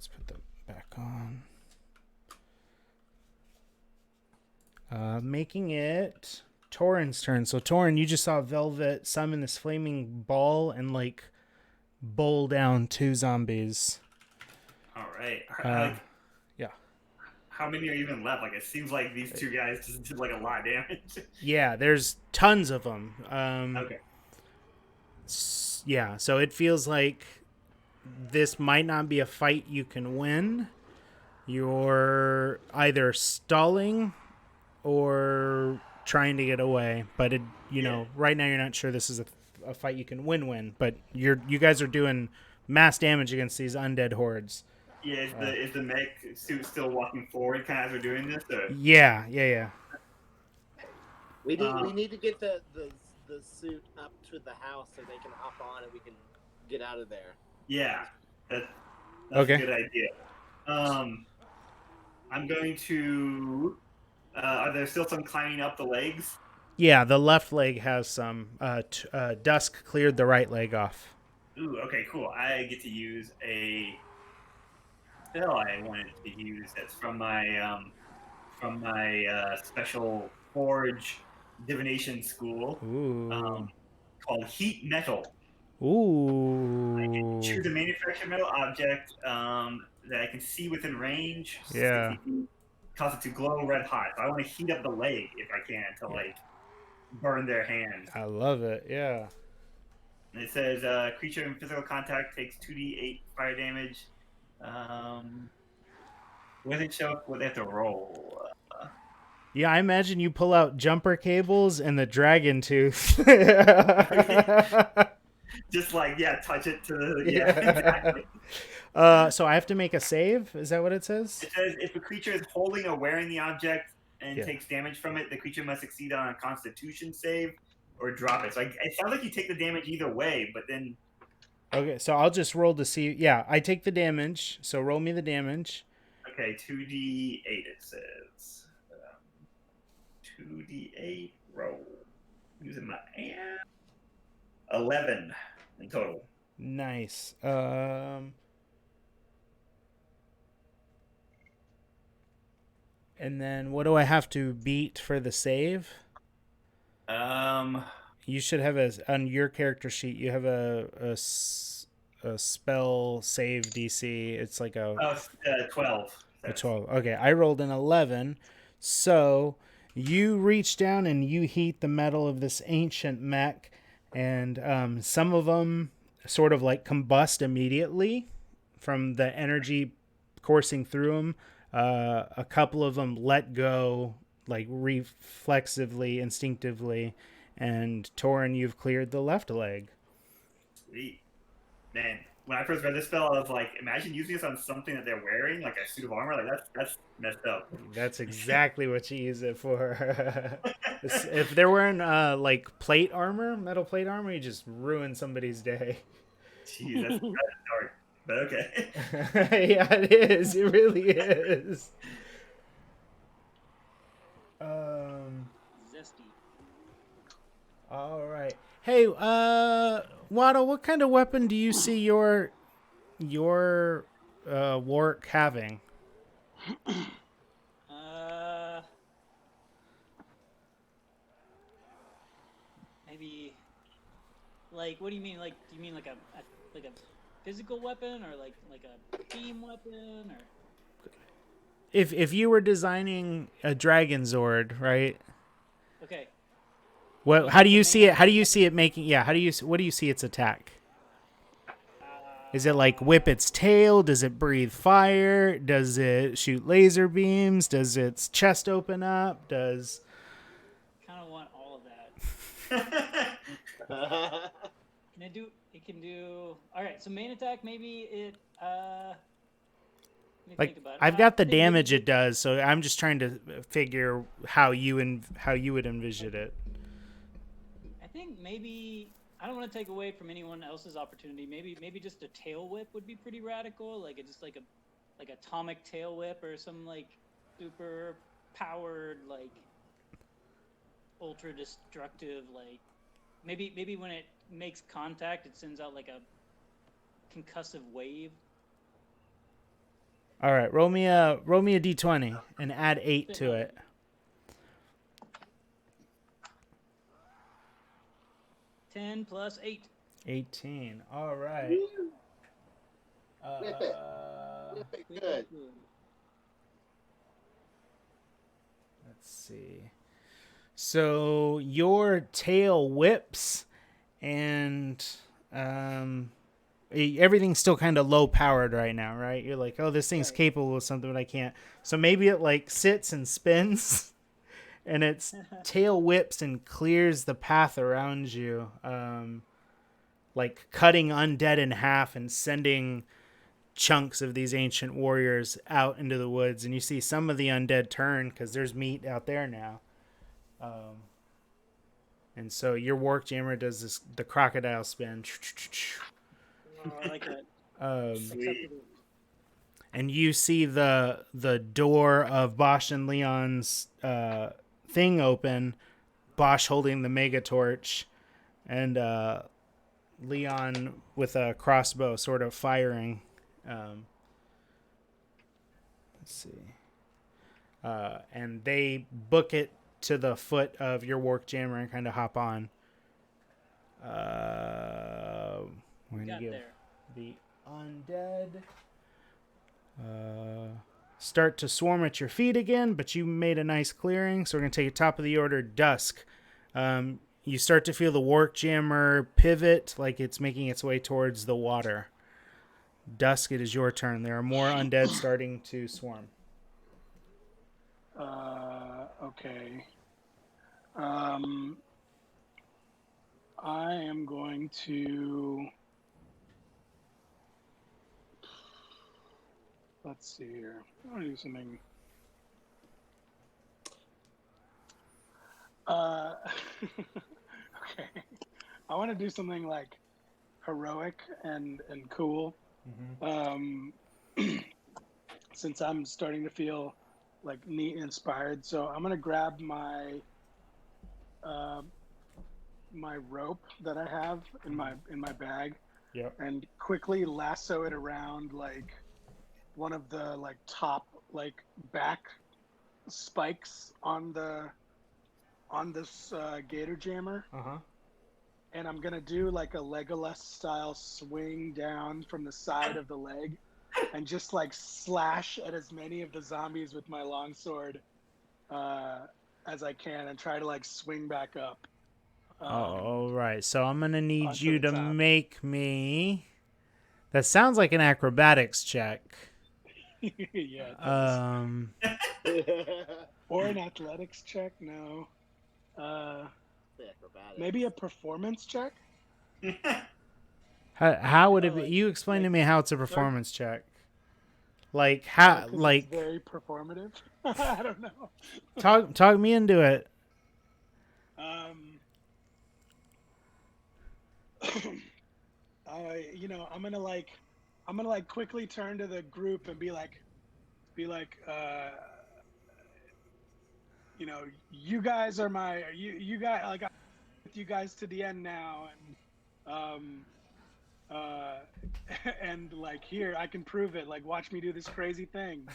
put them back on. Making it Torin's turn. So Torin, you just saw Velvet summon this flaming ball and like bowl down 2 zombies. All right. Yeah. How many are even left? Like, it seems like these 2 guys just did like a lot of damage. Yeah, there's tons of them. Okay. Yeah, so it feels like this might not be a fight you can win. You're either stalling or trying to get away, but right now you're not sure this is a fight you can win. But you guys are doing mass damage against these undead hordes. Yeah, is the mech suit still walking forward kind of as we're doing this? Or? Yeah. We need to get the suit up to the house so they can hop on and we can get out of there. Yeah, that's okay. a good idea. I'm going to. Are there still some climbing up the legs? Yeah, the left leg has some. Dusk cleared the right leg off. Ooh, okay, cool. I get to use a spell I wanted to use. That's from my special forge divination school. Ooh. Called Heat Metal. Ooh. I can choose a manufactured metal object that I can see within range. Yeah. Cause it to glow red hot. So I want to heat up the leg if I can to like burn their hand. I love it. Yeah. And it says creature in physical contact takes 2d8 fire damage. When it show up, what they have to roll. Yeah, I imagine you pull out jumper cables and the dragon tooth. Just like, touch it to the... Yeah, exactly. So I have to make a save? Is that what it says? It says if a creature is holding or wearing the object and takes damage from it, the creature must succeed on a Constitution save or drop it. So it sounds like you take the damage either way, but then. Okay, so I'll just roll to see. Yeah, I take the damage. So roll me the damage. Okay, 2d8 it says. 2d8 roll. Using my hand. 11 in total. Nice. And then what do I have to beat for the save? You should have on your character sheet. You have a spell save DC. It's like a 12. A 12. Okay, I rolled an 11. So you reach down and you heat the metal of this ancient mech, and some of them sort of like combust immediately from the energy coursing through them. A couple of them let go, like reflexively, instinctively, and Torin, you've cleared the left leg. Sweet. Man, when I first read this spell, I was like, imagine using this on something that they're wearing, like a suit of armor. Like that's messed up. That's exactly what you use it for. If they're wearing like plate armor, metal plate armor, you just ruin somebody's day. Jeez, that's kind of dark, but okay. Yeah, it is. It really is. Zesty. All right. Hey, Waddle, what kind of weapon do you see your Wark having? Maybe. Like, what do you mean? Like, do you mean like a physical weapon, or like a beam weapon, or? If you were designing a Dragon Zord, right? Okay. What? How do you see it? How do you see it making? Yeah. What do you see its attack? Is it like whip its tail? Does it breathe fire? Does it shoot laser beams? Does its chest open up? Does? Kind of want all of that. It can do. All right. So main attack, maybe it. Let me Like think about it. I've got the I think damage maybe- it does, so I'm just trying to figure how you would envision it. I think maybe I don't want to take away from anyone else's opportunity. Maybe just a tail whip would be pretty radical, like atomic tail whip or some like super powered like ultra destructive like maybe when it makes contact it sends out like a concussive wave. All right, roll me a d20 and add 8 to it. 10 plus 8. 18. All right. Whip it. Whip it good. Let's see. So your tail whips, and everything's still kind of low powered right now, right? You're like, oh, this thing's capable of something, but I can't. So maybe it like sits and spins, and its tail whips and clears the path around you, like cutting undead in half and sending chunks of these ancient warriors out into the woods. And you see some of the undead turn because there's meat out there now. And so your Wark Jammer does the crocodile spin. Oh, I like that. Sweet. And you see the door of Bosch and Leon's thing open, Bosch holding the mega torch, and Leon with a crossbow sort of firing. Let's see. And they book it to the foot of your Wark Jammer and kind of hop on. We're going to give the undead start to swarm at your feet again, but you made a nice clearing, so we're going to take it top of the order, Dusk. You start to feel the Wark Jammer pivot like it's making its way towards the water. Dusk, it is your turn. There are more undead starting to swarm. Okay. I am going to. Let's see here. I want to do something. Okay. I want to do something like heroic and cool. Since I'm starting to feel like neat and inspired, so I'm gonna grab my my rope that I have in my bag, Yep. and quickly lasso it around like one of the like top like back spikes on this gator jammer. Uh-huh. And I'm gonna do like a Legolas style swing down from the side of the leg, and just like slash at as many of the zombies with my longsword as I can, and try to like swing back up. All right. So I'm going to need Onto you the to top. make me... That sounds like an acrobatics check. Yeah, it does. Um, Or an athletics check? No. The acrobatics. Maybe a performance check. how would it be? like- You explain to like me how it's a third- performance check. Like how? Because Like it's very performative. I don't know. talk me into it. I'm gonna like quickly turn to the group and be like, you guys are you guys, like, I'm with you guys to the end now, and and like, here, I can prove it. Like, watch me do this crazy thing.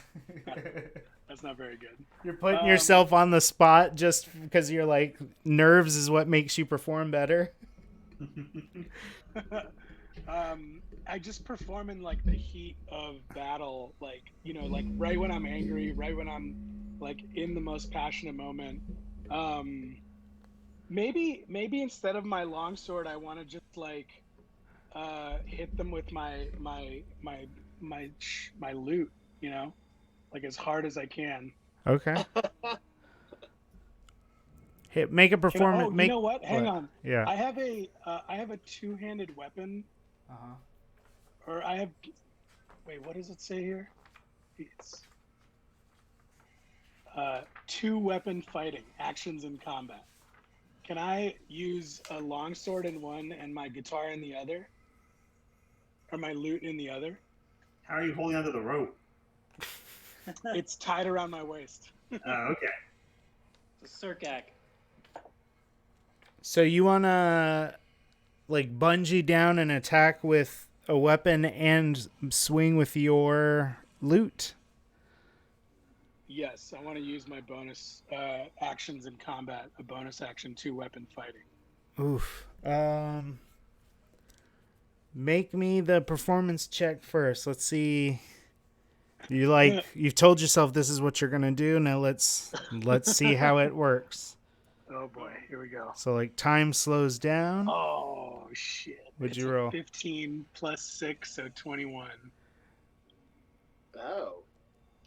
That's not very good. You're putting yourself on the spot just because you're like nerves is what makes you perform better. I just perform in like the heat of battle, like, like right when I'm angry, right when I'm like in the most passionate moment. Maybe instead of my longsword, I want to just like hit them with my loot, like as hard as I can. Okay. Hey, make a performance. You know what? Hang on. Yeah. I have a two-handed weapon. Uh-huh. Or I have. Wait, what does it say here? It's two-weapon fighting actions in combat. Can I use a longsword in one and my guitar in the other, or my lute in the other? How are you holding onto the rope? It's tied around my waist. Oh, okay. It's a circac. So you wanna like bungee down and attack with a weapon and swing with your lute? Yes, I want to use my bonus actions in combat. A bonus action, two-weapon fighting. Oof. Make me the performance check first. Let's see. You've told yourself this is what you're gonna do. Now let's see how it works. Oh boy, here we go. So like time slows down. Oh shit! What'd It's you a roll? 15 plus 6, so 21. Oh.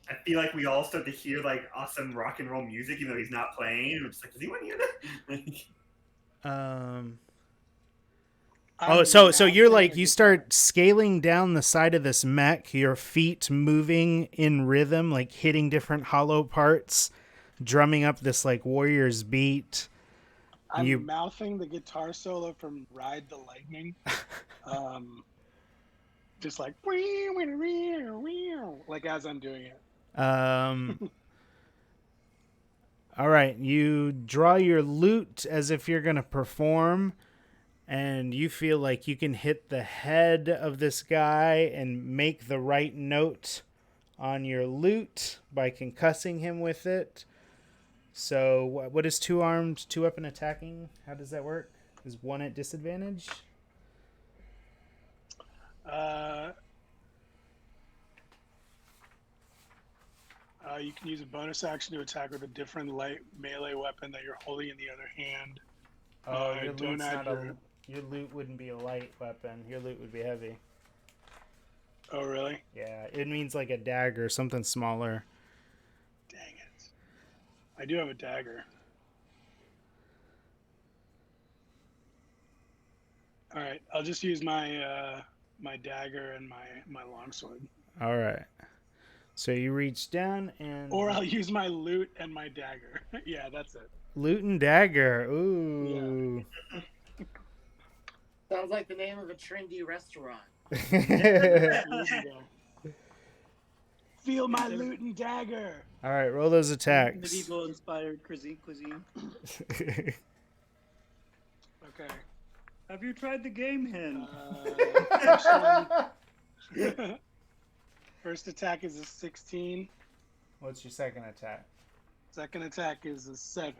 I feel like we all start to hear like awesome rock and roll music, even though he's not playing. And we're just like, does anyone hear that? Oh, so you're like, you start scaling down the side of this mech, your feet moving in rhythm, like hitting different hollow parts, drumming up this like warrior's beat. I'm mouthing the guitar solo from Ride the Lightning. Just like as I'm doing it. All right, you draw your lute as if you're going to perform, and you feel like you can hit the head of this guy and make the right note on your lute by concussing him with it. So what is two-armed, two-weapon attacking? How does that work? Is one at disadvantage? You can use a bonus action to attack with a different light melee weapon that you're holding in the other hand. Your loot wouldn't be a light weapon. Your loot would be heavy. Oh, really? Yeah, it means like a dagger, something smaller. Dang it. I do have a dagger. All right, I'll just use my my dagger and my longsword. All right. So you reach down and... Or I'll use my lute and my dagger. Yeah, that's it. Loot and Dagger. Ooh. Sounds like the name of a trendy restaurant. Feel my loot and dagger. All right, roll those attacks. Medieval inspired cuisine. Okay. Have you tried the game hen? First attack is a 16. What's your second attack? Second attack is a 7.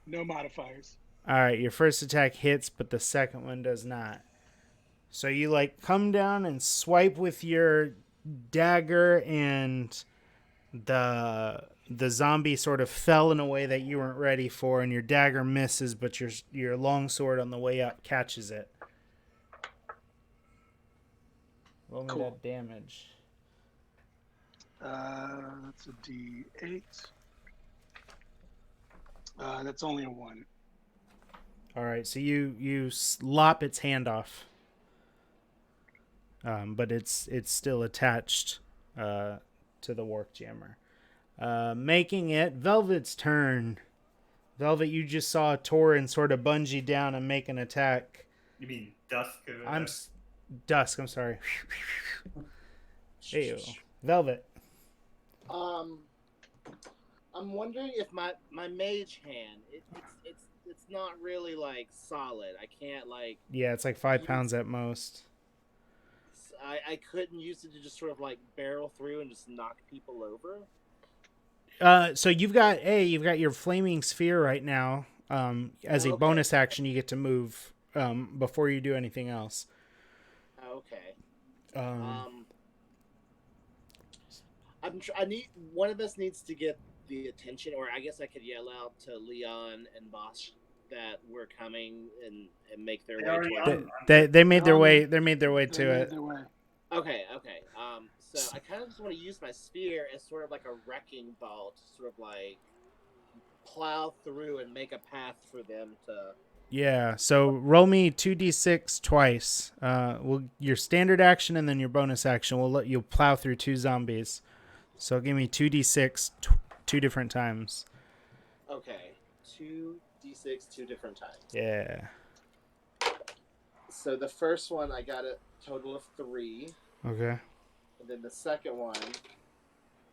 No modifiers. All right, your first attack hits, but the second one does not. So you like come down and swipe with your dagger, and the zombie sort of fell in a way that you weren't ready for, and your dagger misses, but your longsword on the way up catches it. Roll me that damage. That's a D8. That's only a 1. All right, so you lop its hand off, but it's still attached to the Wark Jammer, making it Velvet's turn. Velvet, you just saw Torin sort of bungee down and make an attack. You mean Dusk? Dusk. I'm sorry. Ew. Velvet. I'm wondering if my mage hand it's not really like solid. I can't like. Yeah, it's like 5 pounds at most. I couldn't use it to just sort of like barrel through and just knock people over. So you've got your flaming sphere right now. As a bonus action, you get to move before you do anything else. Okay. I need one of us needs to get the attention, or I guess I could yell out to Leon and Bosch that we're coming and make their way towards it. They made their way. They made their way to it. Okay. So I kind of just want to use my sphere as sort of like a wrecking ball to sort of like plow through and make a path for them to. Yeah. So roll me 2d6 twice. Your standard action and then your bonus action will let you plow through 2 zombies. So give me 2d6 2 different times. Okay, 2d6 2 different times. Yeah. So the first one I got a total of 3. Okay. And then the second one,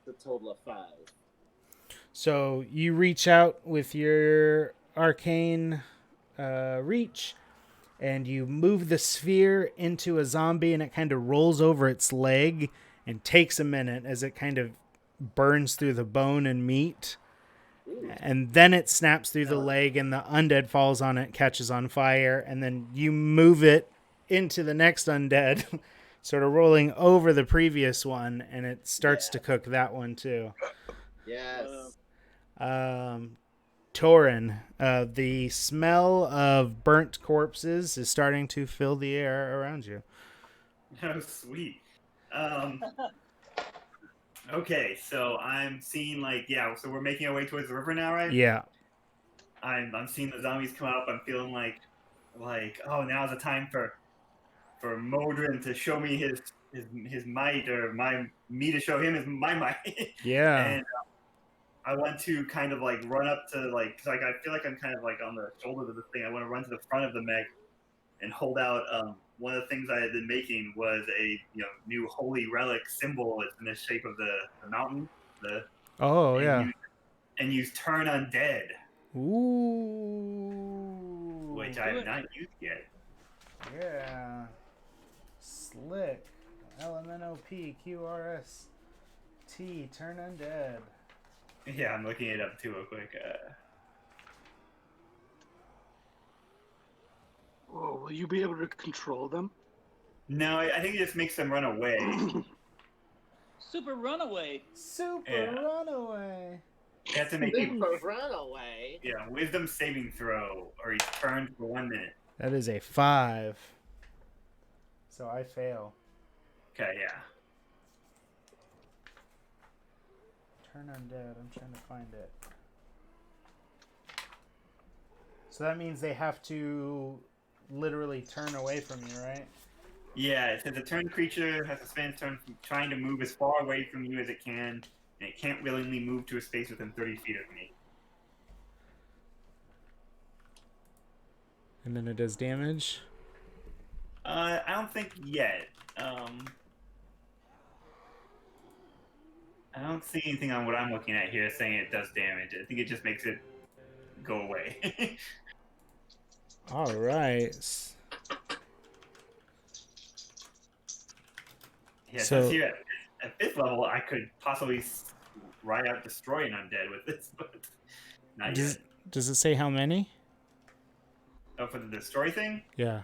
the total of 5. So you reach out with your arcane reach, and you move the sphere into a zombie, and it kind of rolls over its leg and takes a minute as it kind of burns through the bone and meat. Ooh. And then it snaps through the leg, and the undead falls on it, catches on fire, and then you move it into the next undead, sort of rolling over the previous one, and it starts to cook that one too. Yes. Torin, the smell of burnt corpses is starting to fill the air around you. Oh, sweet. Okay, so I'm seeing so we're making our way towards the river now, right? Yeah. I'm seeing the zombies come up. I'm feeling like now's the time for Modrin to show me his might, or me to show him my might. Yeah. And I want to kind of run up to because I feel like I'm kind of on the shoulders of this thing. I want to run to the front of the mech and hold out. One of the things I had been making was a new holy relic symbol. It's in the shape of the mountain. And use turn undead. Ooh. Which I have not used yet. Yeah. Slick. LMNOP QRS T turn undead. Yeah, I'm looking it up too real quick. Whoa, will you be able to control them? No, I think it just makes them run away. Super runaway. Runaway. You have to make run away. Yeah, wisdom saving throw, or he's turned for 1 minute. That is a 5. So I fail. Okay, yeah. Turn undead. I'm trying to find it. So that means they have to literally turn away from you, right? Yeah, it says a turned creature has to spend its turn trying to move as far away from you as it can. and it can't willingly move to a space within 30 feet of me. And then it does damage. I don't think yet. I don't see anything on what I'm looking at here saying it does damage. I think it just makes it go away. All right. Yeah, So- so here at 5th level, I could possibly ride out destroy an undead with this, but not yet. Does it say how many? Oh, for the destroy thing? Yeah.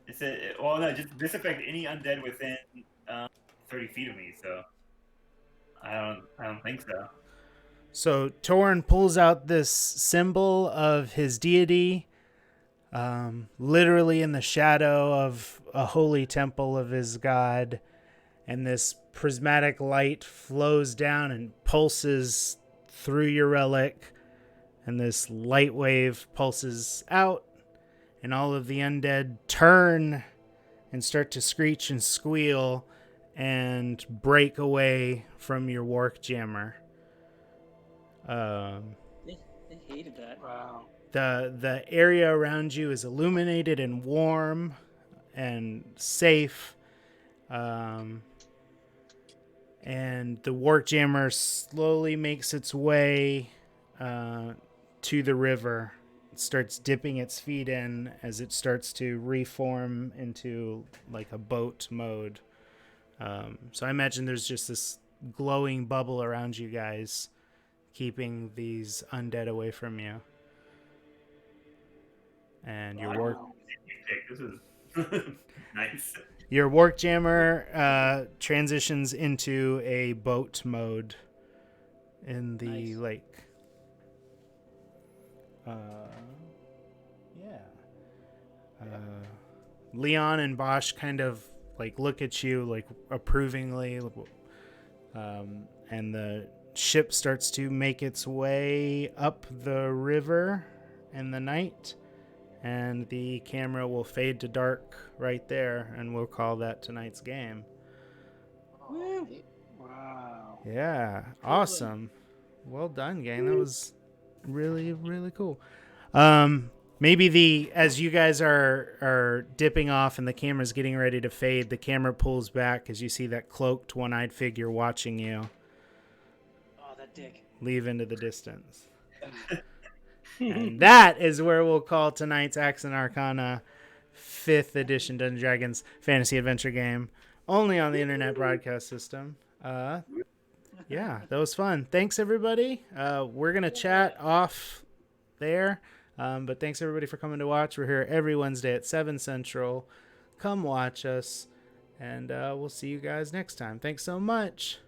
It said, well, no, just disaffect any undead within 30 feet of me. So I don't think so. So Torn pulls out this symbol of his deity, literally in the shadow of a holy temple of his god, and this prismatic light flows down and pulses through your relic, and this light wave pulses out, and all of the undead turn and start to screech and squeal and break away from your Wark Jammer. They hated that. Wow. The area around you is illuminated and warm and safe. And the Wark Jammer slowly makes its way to the river. It starts dipping its feet in as it starts to reform into like a boat mode. So I imagine there's just this glowing bubble around you guys, keeping these undead away from you. And your Wark... This is nice. Your Wark Jammer transitions into a boat mode in the Nice. lake. Leon and Bosch kind of like look at you like approvingly, and the ship starts to make its way up the river in the night. And the camera will fade to dark right there, and we'll call that tonight's game. Woo. Wow. Yeah, awesome. Well done, gang. That was really, really cool. Maybe as you guys are dipping off and the camera's getting ready to fade, the camera pulls back as you see that cloaked, one-eyed figure watching you Oh, that dick. leave into the distance. And that is where we'll call tonight's Axe and Arcana 5th edition Dungeons & Dragons fantasy adventure game, only on the internet broadcast system. Yeah, that was fun. Thanks, everybody. We're going to chat off there, but thanks, everybody, for coming to watch. We're here every Wednesday at 7 Central. Come watch us, and we'll see you guys next time. Thanks so much.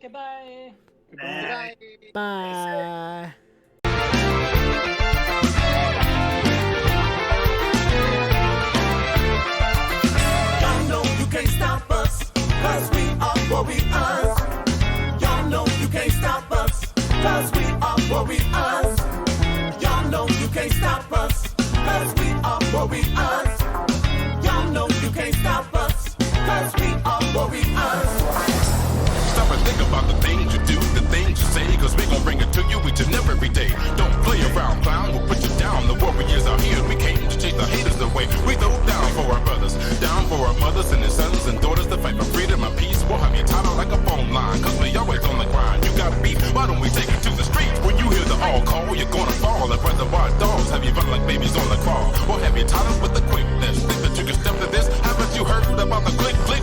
Goodbye. Bye. Bye. Y'all know you can't stop us, cause we are warriors. Y'all know you can't stop us, cause we are warriors. Y'all know you can't stop us, cause we are warriors. Y'all know you can't stop us, cause we are warriors. Stop and think about the things you do, the things you say, cause we gon' bring it to you each and every day. Don't play around, clown, we'll put you down. The warriors are here, we came to chase the haters away. We throw down for our brothers, down for our mothers and their sons and daughters to fight for freedom and peace. We'll have you tied out like a phone line, cause we always on the grind. You gotta be, why don't we take it to the streets? When you hear the all call, you're gonna fall. Like reservoir dogs, have you run like babies on the crawl? Or have you tied up with the quickness? Think that you can step to this? Haven't you heard about the click, click,